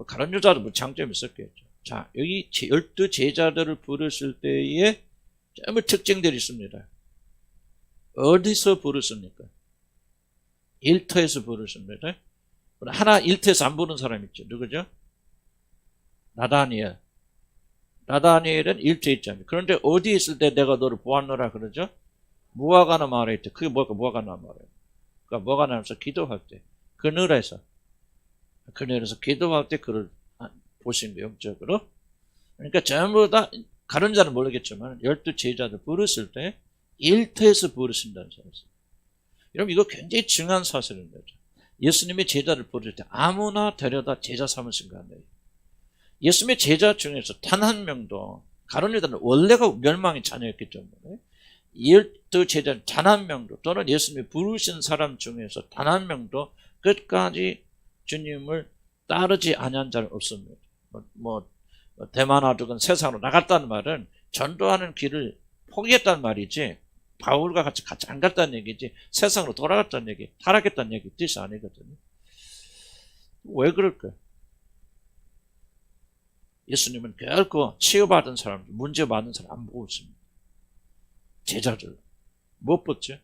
[SPEAKER 1] 가룟 유다도 뭐 장점이 있었겠죠. 자, 여기 12제자들을 부르실 때에 전부 특징들이 있습니다. 어디서 부르십니까? 일터에서 부르십니다. 하나 일터에서 안 부른 사람 있죠. 누구죠? 나다니엘. 나다니엘은 일터에 있잖아요. 그런데 어디에 있을 때 내가 너를 보았노라 그러죠? 무화과나 마을에 있대. 그게 뭘까? 무화과나 마을에. 그러니까 뭐가 나면서 기도할 때. 그늘에서 기도할 때 그를 보신 거예요. 영적으로. 그러니까 전부 다 가른 자는 모르겠지만 12제자들 부르실 때 일터에서 부르신다는 사실. 여러분 이거 굉장히 중요한 사실입니다. 예수님의 제자를 부를 때 아무나 데려다 제자 삼으신 거 아니에요. 예수님의 제자 중에서 단 한 명도 가룟 유다는 원래가 멸망의 자녀였기 때문에 12제자 단 한 명도 또는 예수님이 부르신 사람 중에서 단 한 명도 끝까지 주님을 따르지 아니한 자는 없습니다. 대만아두건 세상으로 나갔다는 말은 전도하는 길을 포기했다는 말이지 바울과 같이 안 갔다는 얘기지 세상으로 돌아갔다는 얘기, 타락했다는 얘기 뜻이 아니거든요. 왜 그럴까요? 예수님은 결코 치유받은 사람, 문제받은 사람 안 보고 있습니다. 제자들. 못 봤죠?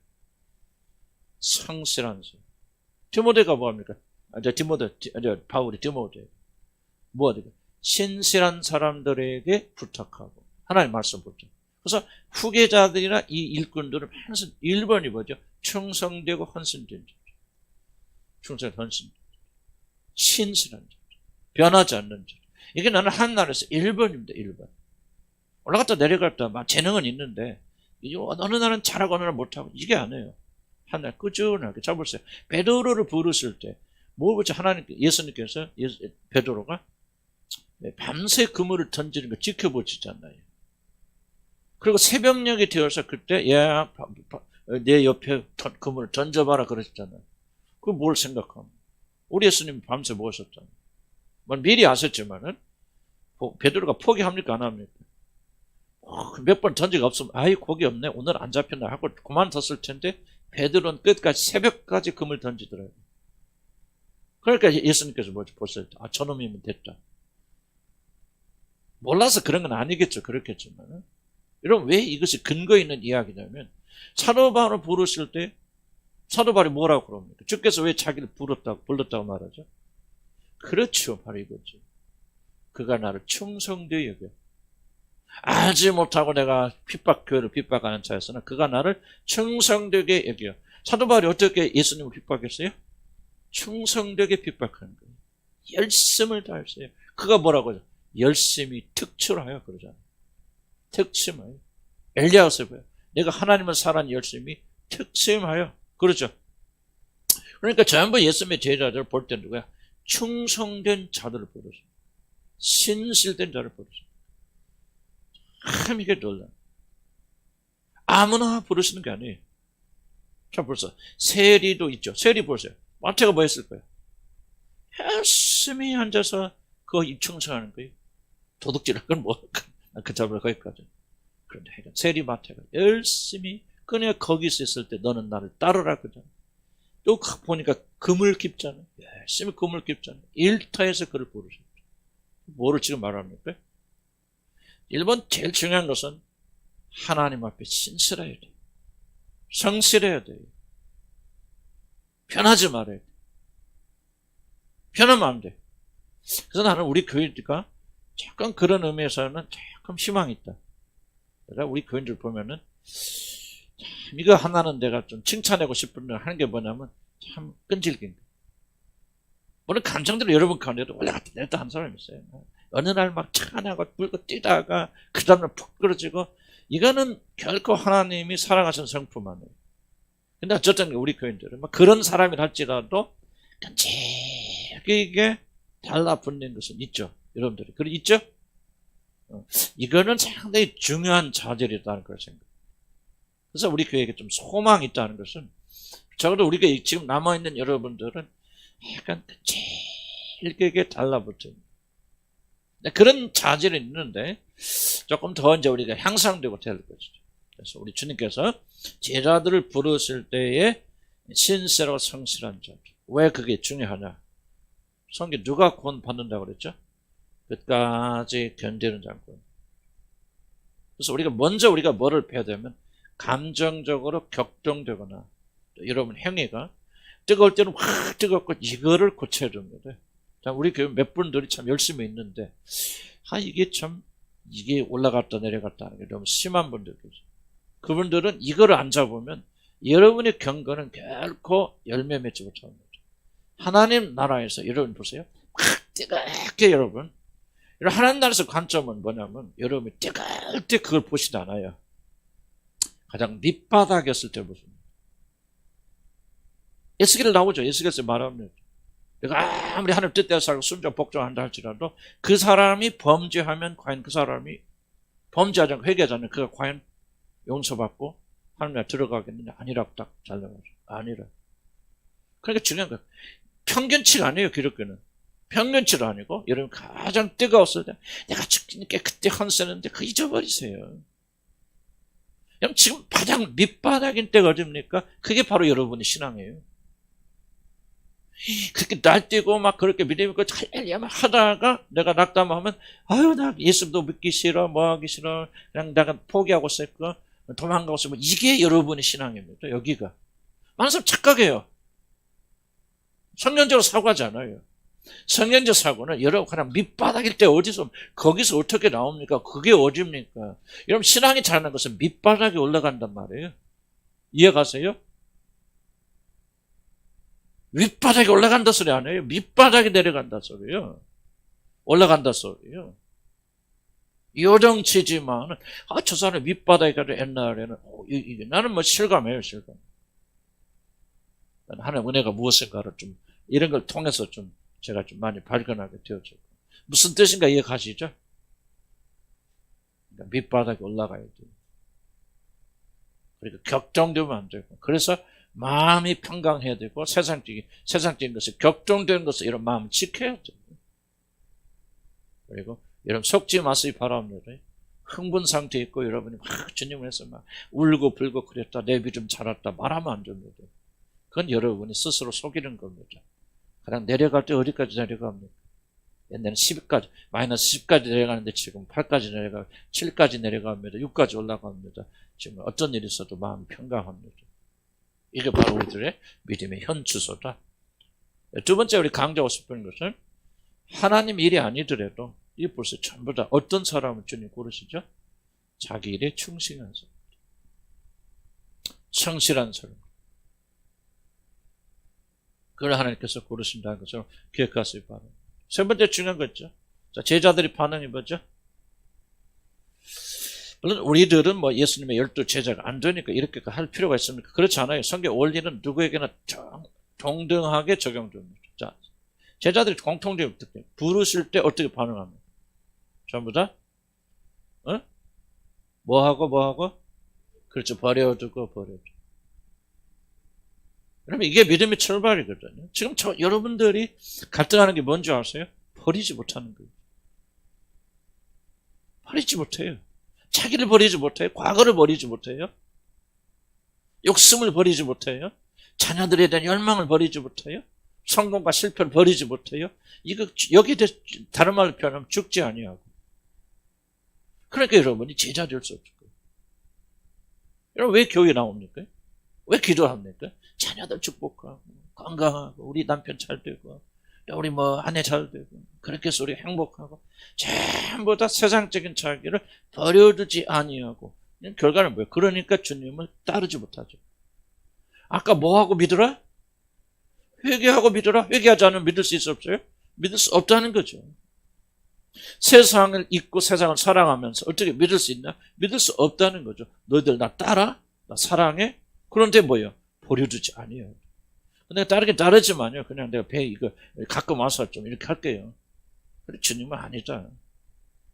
[SPEAKER 1] 성실한 사람. 디모데가 뭐합니까? 바울이 디모데. 뭐하니까? 신실한 사람들에게 부탁하고. 하나님 말씀 보죠. 그래서 후계자들이나 이 일꾼들은 항상 1번이 뭐죠? 충성되고 헌신된 자. 충성되고 헌신된 자. 신실한 자. 변하지 않는 자. 이게 나는 한나라에서 1번입니다. 1번. 올라갔다 내려갔다 막 재능은 있는데 어느 날은 잘하고 어느 날 못하고 이게 아니에요. 한날 꾸준하게 잡으세요. 베드로를 부르실 때 뭐죠? 예수님께서 베드로가 밤새 그물을 던지는 거 지켜보시잖아요. 그리고 새벽녘이 되어서 그때 내 옆에 그물을 던져봐라 그러셨잖아요. 그거 뭘 생각합니까? 우리 예수님 밤새 뭐 하셨잖아요. 미리 아셨지만은 베드로가 포기합니까 안 합니까? 몇 번 던지가 없으면 아이 고기 없네 오늘 안 잡혔나 하고 그만뒀을 텐데 베드로는 끝까지 새벽까지 그물 던지더라고요. 그러니까 예수님께서 뭐지 보셨을 때 저놈이면 됐다. 몰라서 그런 건 아니겠죠. 그렇겠지만 여러분 왜 이것이 근거 있는 이야기냐면 사도 바울을 부르실 때 사도 바울이 뭐라고 그럽니까? 주께서 왜 자기를 불렀다고 말하죠? 그렇죠. 바로 이거죠. 그가 나를 충성되게 여겨. 알지 못하고 내가 교회를 핍박하는 자에서는 그가 나를 충성되게 여겨요. 사도 바울이 어떻게 예수님을 핍박했어요? 충성되게 핍박하는 거예요. 열심을 다했어요. 그가 뭐라고 하죠? 열심히 특출하여 그러잖아요. 특심하여. 엘리야서 봐요. 내가 하나님을 사랑 열심히 특심하여. 그러죠. 그러니까 전부 예수님의 제자들을 볼 때 누구야? 충성된 자들을 부르죠. 신실된 자를 부르죠. 참 이게 놀라. 아무나 부르시는 게 아니에요. 자, 벌써 세리도 있죠. 세리 보세요. 마태가 뭐 했을 거예요? 열심히 앉아서 그거 충성하는 거예요. 도둑질할 건 뭐, 그 잡으러 거기까지. 그런데 세리 마태가 열심히 그네 거기서 있을 때 너는 나를 따르라 그러잖아. 또 보니까 금을 깁잖아. 열심히 금을 깁잖아. 일터에서 그를 부르셨죠. 뭐를 지금 말합니까? 1번 제일 중요한 것은 하나님 앞에 신실해야 돼요. 성실해야 돼요. 변하지 말아야 돼요. 변하면 안 돼. 그래서 나는 우리 교인들과 약간 그런 의미에서는 조금 희망이 있다. 그러니까 우리 교인들 보면은 참 이거 하나는 내가 좀 칭찬하고 싶은 하는 게 뭐냐면 참 끈질긴 거. 물론 감정대로 여러분 가운데도 올라갔다 내렸다 한 사람이 있어요. 어느 날 막 찬양하고 불고 뛰다가 그 다음날 푹 끊어지고 이거는 결코 하나님이 사랑하시는 성품 아니에요. 근데 어쨌든 우리 교인들은 막 그런 사람이 할지라도 끈질기게 달라붙는 것은 있죠. 여러분들이. 그래 있죠? 이거는 상당히 중요한 자질이라는 걸 생각해요. 그래서 우리 교회에 좀 소망이 있다는 것은 적어도 우리가 지금 남아있는 여러분들은 약간 끈질기게 달라붙어요. 그런 자질이 있는데 조금 더 이제 우리가 향상되고 될 것이죠. 그래서 우리 주님께서 제자들을 부르실 때에 신실하고 성실한 자들. 왜 그게 중요하냐? 성경 누가 구원 받는다고 그랬죠? 끝까지 견디는 자고. 그래서 우리가 뭐를 배워야 되면 감정적으로 격동되거나 여러분 행위가 뜨거울 때는 확 뜨겁고 이거를 고쳐야 됩니다. 자, 우리 교회 몇 분들이 참 열심히 있는데 이게 올라갔다 내려갔다 하는 게 너무 심한 분들 계세요. 그분들은 이거를 안 잡으면 여러분의 경건은 결코 열매 맺지 못하는 거죠. 하나님 나라에서 여러분 보세요. 확 뜨겁게 여러분. 하나님 나라에서 관점은 뭐냐면 여러분이 뜨거울 때 그걸 보시지 않아요. 가장 밑바닥이었을 때 보십니다. 에스겔 나오죠. 에스겔에서 말합니다. 내가 아무리 하나님 뜻대로 살고 순종 복종한다 할지라도 그 사람이 범죄하면 과연 그 사람이 범죄하지 않고 회개하지 않으면 그가 과연 용서받고 하나님 나라에 들어가겠느냐? 아니라고 딱 잘라가지고. 아니라. 그러니까 중요한 거예요. 평균치가 아니에요. 기독교는. 평균치도 아니고 여러분 가장 뜨거웠을 때 내가 죽기니까 그때 헌세는데 그거 잊어버리세요. 그럼 지금 가장 밑바닥인 때가 어딥니까? 그게 바로 여러분의 신앙이에요. 그렇게 날뛰고 막 그렇게 믿음 있고 할렐루야 하다가 내가 낙담하면 아유 나 예수도 믿기 싫어 뭐 하기 싫어 그냥 내가 포기하고 있을까 도망가고 있으면 이게 여러분의 신앙입니다. 여기가 많은 사람 착각해요. 성경적으로 사고하지 않아요. 성경적 사고는 여러분 그냥 밑바닥일 때 거기서 어떻게 나옵니까? 그게 어딥니까? 여러분 신앙이 잘하는 것은 밑바닥에 올라간단 말이에요. 이해가세요? 윗바닥에 올라간다 소리 아니에요. 밑바닥에 내려간다 소리예요. 올라간다 소리예요. 요정치지만 저 사람 밑바닥에 가도 옛날에는 나는 뭐 실감해요. 실감. 하나님 은혜가 무엇인가를 좀 이런 걸 통해서 좀 제가 좀 많이 발견하게 되었죠. 무슨 뜻인가 이해가시죠? 그러니까 밑바닥에 올라가야 돼요. 그러니까 격정되면 안 되고 그래서 마음이 평강해야 되고 세상적인 것에 격정되는 것을 이런 마음을 지켜야 돼요. 그리고 여러분 속지 마시기 바랍니다. 흥분 상태에 있고 여러분이 막 주님을 해서 막 울고 불고 그랬다 내 믿음 자랐다 말하면 안 됩니다. 그건 여러분이 스스로 속이는 겁니다. 가장 내려갈 때 어디까지 내려갑니까? 옛날에는 10까지, 마이너스 10까지 내려가는데 지금 8까지 내려가고 7까지 내려갑니다. 6까지 올라갑니다. 지금 어떤 일이 있어도 마음이 평강합니다. 이게 바로 우리들의 믿음의 현주소다. 두 번째 우리 강조하고 싶은 것은 하나님 일이 아니더라도 이 벌써 전부 다 어떤 사람을 주님 고르시죠? 자기 일에 충실한 사람, 성실한 사람. 그걸 하나님께서 고르신다는 것을 기억하시기 바랍니다. 세 번째 중요한 거 있죠. 자, 제자들이 반응이 뭐죠? 물론 우리들은 뭐 예수님의 12 제자가 안 되니까 이렇게 할 필요가 있습니까? 그렇지 않아요. 성경 원리는 누구에게나 동등하게 적용됩니다. 자, 제자들이 공통적인 특징, 부르실 때 어떻게 반응합니까? 전부 다? 뭐하고? 그렇죠. 버려두고. 그러면 이게 믿음의 출발이거든요. 지금 여러분들이 갈등하는 게 뭔지 아세요? 버리지 못하는 거예요. 버리지 못해요. 자기를 버리지 못해요. 과거를 버리지 못해요. 욕심을 버리지 못해요. 자녀들에 대한 열망을 버리지 못해요. 성공과 실패를 버리지 못해요. 이거 여기에 대해서 다른 말로 표현하면 죽지 아니하고. 그러니까 여러분이 제자 될 수 없을 거예요. 여러분 왜 교회 나옵니까? 왜 기도합니까? 자녀들 축복하고 건강하고 우리 남편 잘 되고 우리 뭐 아내 잘 되고 그렇게 해서 우리 행복하고 전부 다 세상적인 자기를 버려두지 아니하고 결과는 뭐예요? 그러니까 주님을 따르지 못하죠. 아까 뭐하고 믿으라? 회개하고 믿으라? 회개하지 않으면 믿을 수 없어요? 믿을 수 없다는 거죠. 세상을 잊고 세상을 사랑하면서 어떻게 믿을 수 있나? 믿을 수 없다는 거죠. 너희들 나 따라? 나 사랑해? 그런데 뭐예요? 버려두지 아니에요. 내가 따르긴 따르지만요. 그냥 내가 이거 가끔 와서 좀 이렇게 할게요. 그래, 주님은 아니다.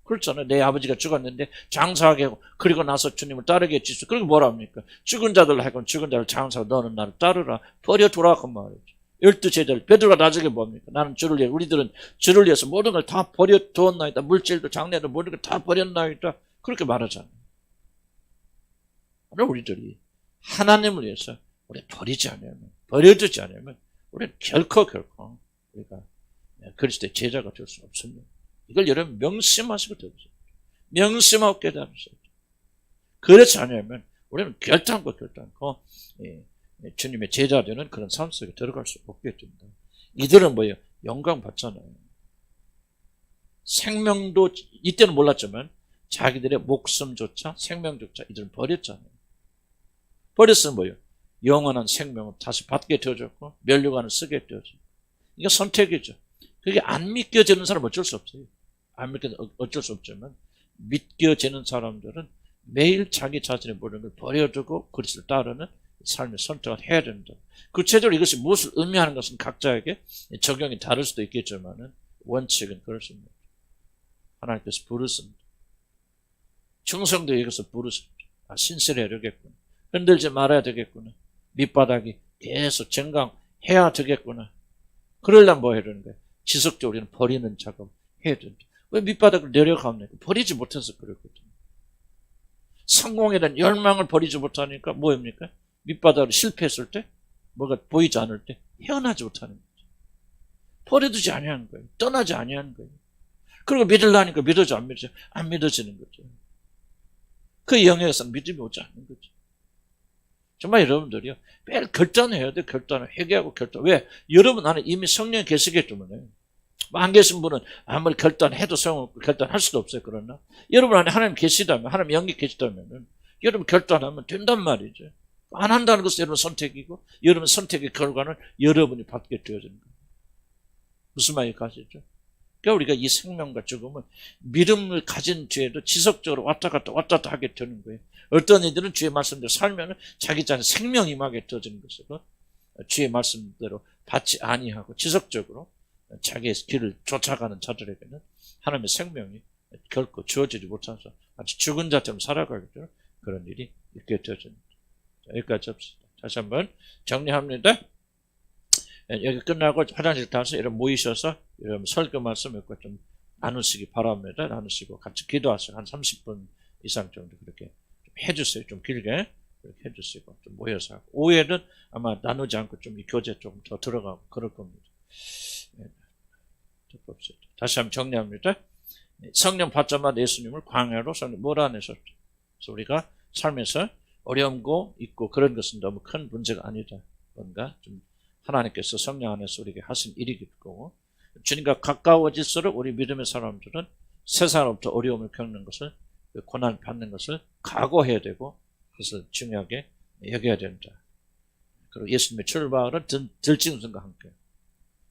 [SPEAKER 1] 그렇잖아요. 내 아버지가 죽었는데 장사하게 하고 그리고 나서 주님을 따르게 해주시오. 그리고 뭐라 합니까? 죽은 자들 하고 죽은 자를 장사하고 너는 나를 따르라. 버려두라 그 말이죠. 12 제자들 베드로가 나중에 뭡니까? 나는 주를 위해 우리들은 주를 위해서 모든 걸 다 버려두었나이다. 물질도 장래도 모든 걸 다 버렸나이다. 그렇게 말하잖아요. 우리들이 하나님을 위해서 우리 버려두지 않으면 우리는 결코 우리가 그리스도의 제자가 될 수 없습니다. 이걸 여러분 명심하시고 들으세요. 명심하고 깨달으세요. 그렇지 않으면 우리는 결단코 주님의 제자 되는 그런 삶 속에 들어갈 수 없게 됩니다. 이들은 뭐예요? 영광 받잖아요. 생명도 이때는 몰랐지만 자기들의 목숨조차 생명조차 이들은 버렸잖아요. 버렸으면 뭐예요? 영원한 생명을 다시 받게 되어졌고 면류관을 쓰게 되어졌고 이게 선택이죠. 그게 안 믿겨지는 사람은 어쩔 수 없어요. 안 믿겨지는 어쩔 수 없지만 믿겨지는 사람들은 매일 자기 자신의 모든 걸 버려두고 그리스도를 따르는 삶의 선택을 해야 된다. 구체적으로 이것이 무엇을 의미하는 것은 각자에게 적용이 다를 수도 있겠지만 원칙은 그렇습니다. 하나님께서 부르십니다. 충성도 여기서 부르십니다. 신실해야 되겠구나. 흔들지 말아야 되겠구나. 밑바닥이 계속 정강해야 되겠구나. 그러려면 뭐 해야 되는 거예요? 지속적으로 우리는 버리는 작업 해야 된다. 왜 밑바닥을 내려갑니까? 버리지 못해서 그렇거든요. 성공에 대한 열망을 버리지 못하니까 뭐입니까? 밑바닥으로 실패했을 때 뭐가 보이지 않을 때 헤어나지 못하는 거죠. 버려두지 아니하는 거예요. 떠나지 아니하는 거예요. 그리고 믿으려니까 믿어져 안 믿어지는 거죠. 그 영역에서는 믿음이 오지 않는 거죠. 정말 여러분들이요. 매일 결단해야 돼. 결단을 회개하고 결단. 왜? 여러분 안에 이미 성령이 계시기 때문에. 안 계신 분은 아무리 결단해도 소용없고 결단할 수도 없어요. 그러나 여러분 안에 하나님 계시다면, 하나님 영이 계시다면 여러분 결단하면 된단 말이죠. 안 한다는 것은 여러분 선택이고 여러분 선택의 결과는 여러분이 받게 되어지는 거예요. 무슨 말인지 아시죠? 그러니까 우리가 이 생명과 죽음은 믿음을 가진 죄도 지속적으로 왔다 갔다 하게 되는 거예요. 어떤 이들은 주의 말씀대로 살면 자기 자신 생명이 임하게 되어지는 것으로 주의 말씀대로 받지 아니하고 지속적으로 자기의 길을 쫓아가는 자들에게는 하나님의 생명이 결코 주어지지 못해서 마치 죽은 자처럼 살아가게 되는 그런 일이 있게 되어집니다. 여기까지 합시다. 다시 한번 정리합니다. 여기 끝나고 화장실 가서 이런 모이셔서 이런 설교 말씀 읽고 좀 나누시기 바랍니다. 나누시고 같이 기도하시고 한 30분 이상 정도 그렇게 좀 해주세요. 좀 길게 그렇게 해주시고 좀 모여서 하고. 오후에는 아마 나누지 않고 좀 이 교제 좀 더 들어가고 그럴 겁니다. 다시 한번 정리합니다. 성령 받자마자 예수님을 광야로 몰아내셨죠. 그래서 우리가 삶에서 어려움고 있고 그런 것은 너무 큰 문제가 아니다. 뭔가 좀 하나님께서 성령 안에서 우리에게 하신 일이기 때문에 주님과 가까워질수록 우리 믿음의 사람들은 세상으로부터 어려움을 겪는 것을 그 고난을 받는 것을 각오해야 되고 그것을 중요하게 여겨야 된다. 그리고 예수님의 출발은 들짐승과 함께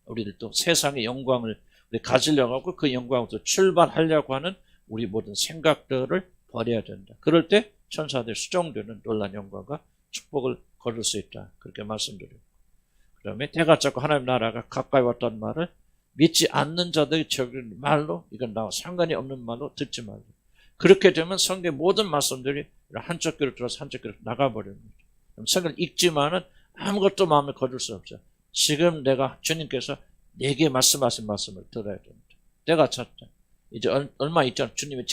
[SPEAKER 1] 우리들도 세상의 영광을 가지려고 하고 그 영광으로 출발하려고 하는 우리 모든 생각들을 버려야 된다. 그럴 때 천사들 수종되는 놀라운 영광과 축복을 거둘 수 있다. 그렇게 말씀드리고 그 다음에 때가 잡고 하나님 나라가 가까이 왔다는 말을 믿지 않는 자들이 적은 말로 이건 나와 상관이 없는 말로 듣지 말고 그렇게 되면 성경의 모든 말씀들이 한쪽 귀로 들어서 한쪽 귀로 나가버립니다. 성경을 읽지만은 아무것도 마음에 거둘 수 없어요. 지금 내가 주님께서 내게 말씀하신 말씀을 들어야 됩니다. 때가 찼다. 이제 얼마 있잖아. 주님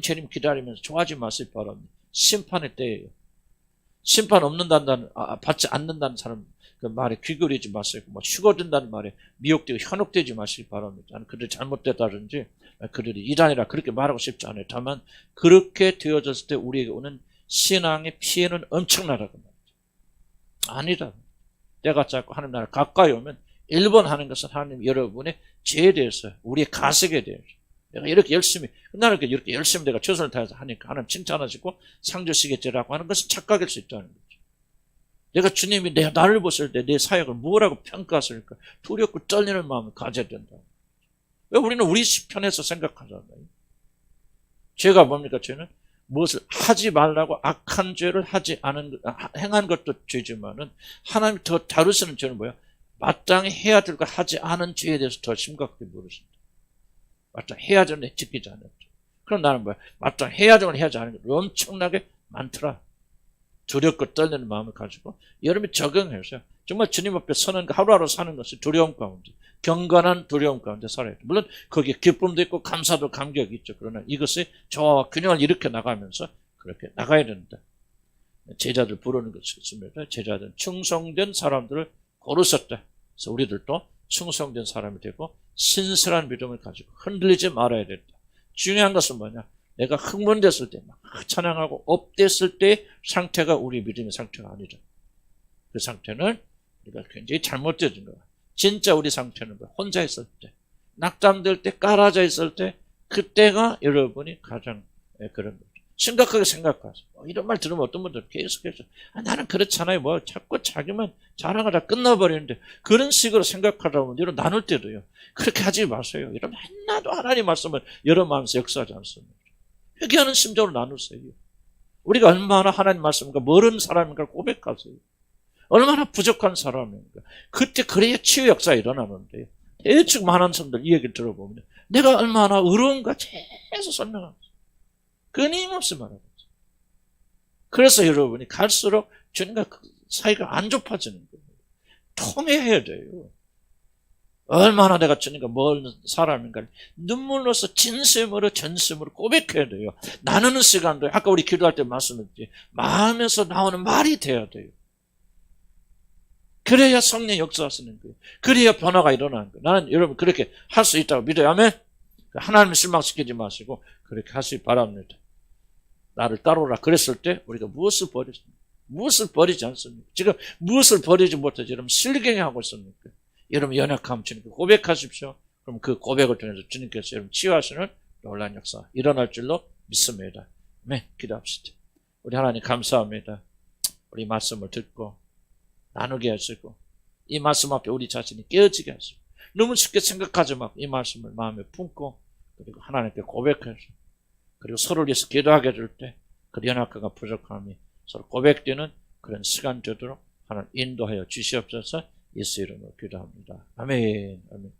[SPEAKER 1] 재림 기다리면서 좋아하지 마시기 바랍니다. 심판의 때예요. 심판 없는다는 받지 않는다는 사람 그 말에 귀걸이지 마시고 뭐 휴거된다는 말에 미혹되고 현혹되지 마시기 바랍니다. 나는 그들이 잘못됐다든지 그들이 이단이라 그렇게 말하고 싶지 않아요. 다만 그렇게 되어졌을 때 우리에게 오는 신앙의 피해는 엄청나다고 말이죠. 아니다. 때가 짧고 하나님 나라 가까이 오면 1번 하는 것은 하나님 여러분의 죄에 대해서 우리의 가색에 대해서 내가 이렇게 열심히 나는 이렇게 열심히 내가 최선을 다해서 하니까 하나님 칭찬하시고 상 주시겠지라고 하는 것은 착각일 수 있다는 거죠. 내가 주님이 나를 보실 때 내 사역을 뭐라고 평가하실까 두렵고 떨리는 마음을 가져야 된다. 왜 우리는 우리 편에서 생각하잖아요. 죄가 뭡니까? 죄는 무엇을 하지 말라고 악한 죄를 행한 것도 죄지만은 하나님이 더 다루시는 죄는 뭐야? 마땅히 해야 될 거 하지 않은 죄에 대해서 더 심각하게 물으신다. 마땅히 해야 되는 데 지키지 않았죠. 그럼 나는 뭐야? 마땅히 해야 되는 걸 하지 않은 것 엄청나게 많더라. 두렵고 떨리는 마음을 가지고 여러분이 적응해서 정말 주님 앞에 서는 하루하루 사는 것이 두려움 가운데 경건한 두려움 가운데 살아야 돼. 물론 거기에 기쁨도 있고 감사도 감격이 있죠. 그러나 이것이 저와 균형을 이렇게 나가면서 그렇게 나가야 된다. 제자들 부르는 것이 있습니다. 제자들은 충성된 사람들을 고르셨다. 그래서 우리들도 충성된 사람이 되고 신실한 믿음을 가지고 흔들리지 말아야 된다. 중요한 것은 뭐냐? 내가 흥분됐을 때, 막 찬양하고 업됐을 때 상태가 우리 믿음의 상태가 아니죠. 그 상태는 우리가 굉장히 잘못되어진 거야. 진짜 우리 상태는 뭐야? 혼자 있을 때, 낙담될 때, 깔아져 있을 때, 그때가 여러분이 가장 그런 거죠. 심각하게 생각하세요. 이런 말 들으면 어떤 분들 계속해서 나는 그렇잖아요. 뭐 자꾸 자기만 자랑하다 끝나버리는데 그런 식으로 생각하다 보면 여러분 나눌 때도요. 그렇게 하지 마세요. 여러분 하나도 하나님 말씀을 여러 마음에서 역사하지 않습니다. 회개하는 심정으로 나누세요. 우리가 얼마나 하나님 말씀과 멀은 사람인가 고백하세요. 얼마나 부족한 사람인가. 그때 그래야 치유 역사가 일어나는데요. 대충 많은 사람들 이 얘기를 들어보면 내가 얼마나 의로운가 계속 설명합니다. 끊임없이 말하고 있어요. 그래서 여러분이 갈수록 주님과 사이가 안 좁아지는 거예요. 통해야 돼요. 얼마나 내가 주님과 먼 사람인가 눈물로서 진심으로 전심으로 고백해야 돼요. 나누는 시간도 아까 우리 기도할 때 말씀했지 마음에서 나오는 말이 돼야 돼요. 그래야 성령 역사하시는 거예요. 그래야 변화가 일어나는 거예요. 나는 여러분 그렇게 할 수 있다고 믿어요. 아멘? 하나님을 실망시키지 마시고 그렇게 하시기 바랍니다. 나를 따르라 그랬을 때 우리가 무엇을 버리십니까? 무엇을 버리지 않습니까? 지금 무엇을 버리지 못하지 여러분 실갱하고 있습니까? 여러분 연약함 주님께 고백하십시오. 그럼 그 고백을 통해서 주님께서 여러분 치유하시는 놀라운 역사 일어날 줄로 믿습니다. 네, 기도합시다. 우리 하나님 감사합니다. 우리 말씀을 듣고 나누게 하시고 이 말씀 앞에 우리 자신이 깨어지게 하시고 너무 쉽게 생각하지 말고 이 말씀을 마음에 품고 그리고 하나님께 고백해서 그리고 서로를 위해서 기도하게 될 때 그 연약함과 부족함이 서로 고백되는 그런 시간 되도록 하나님 인도하여 주시옵소서. 예수 이름으로 기도합니다. 아멘. 아멘.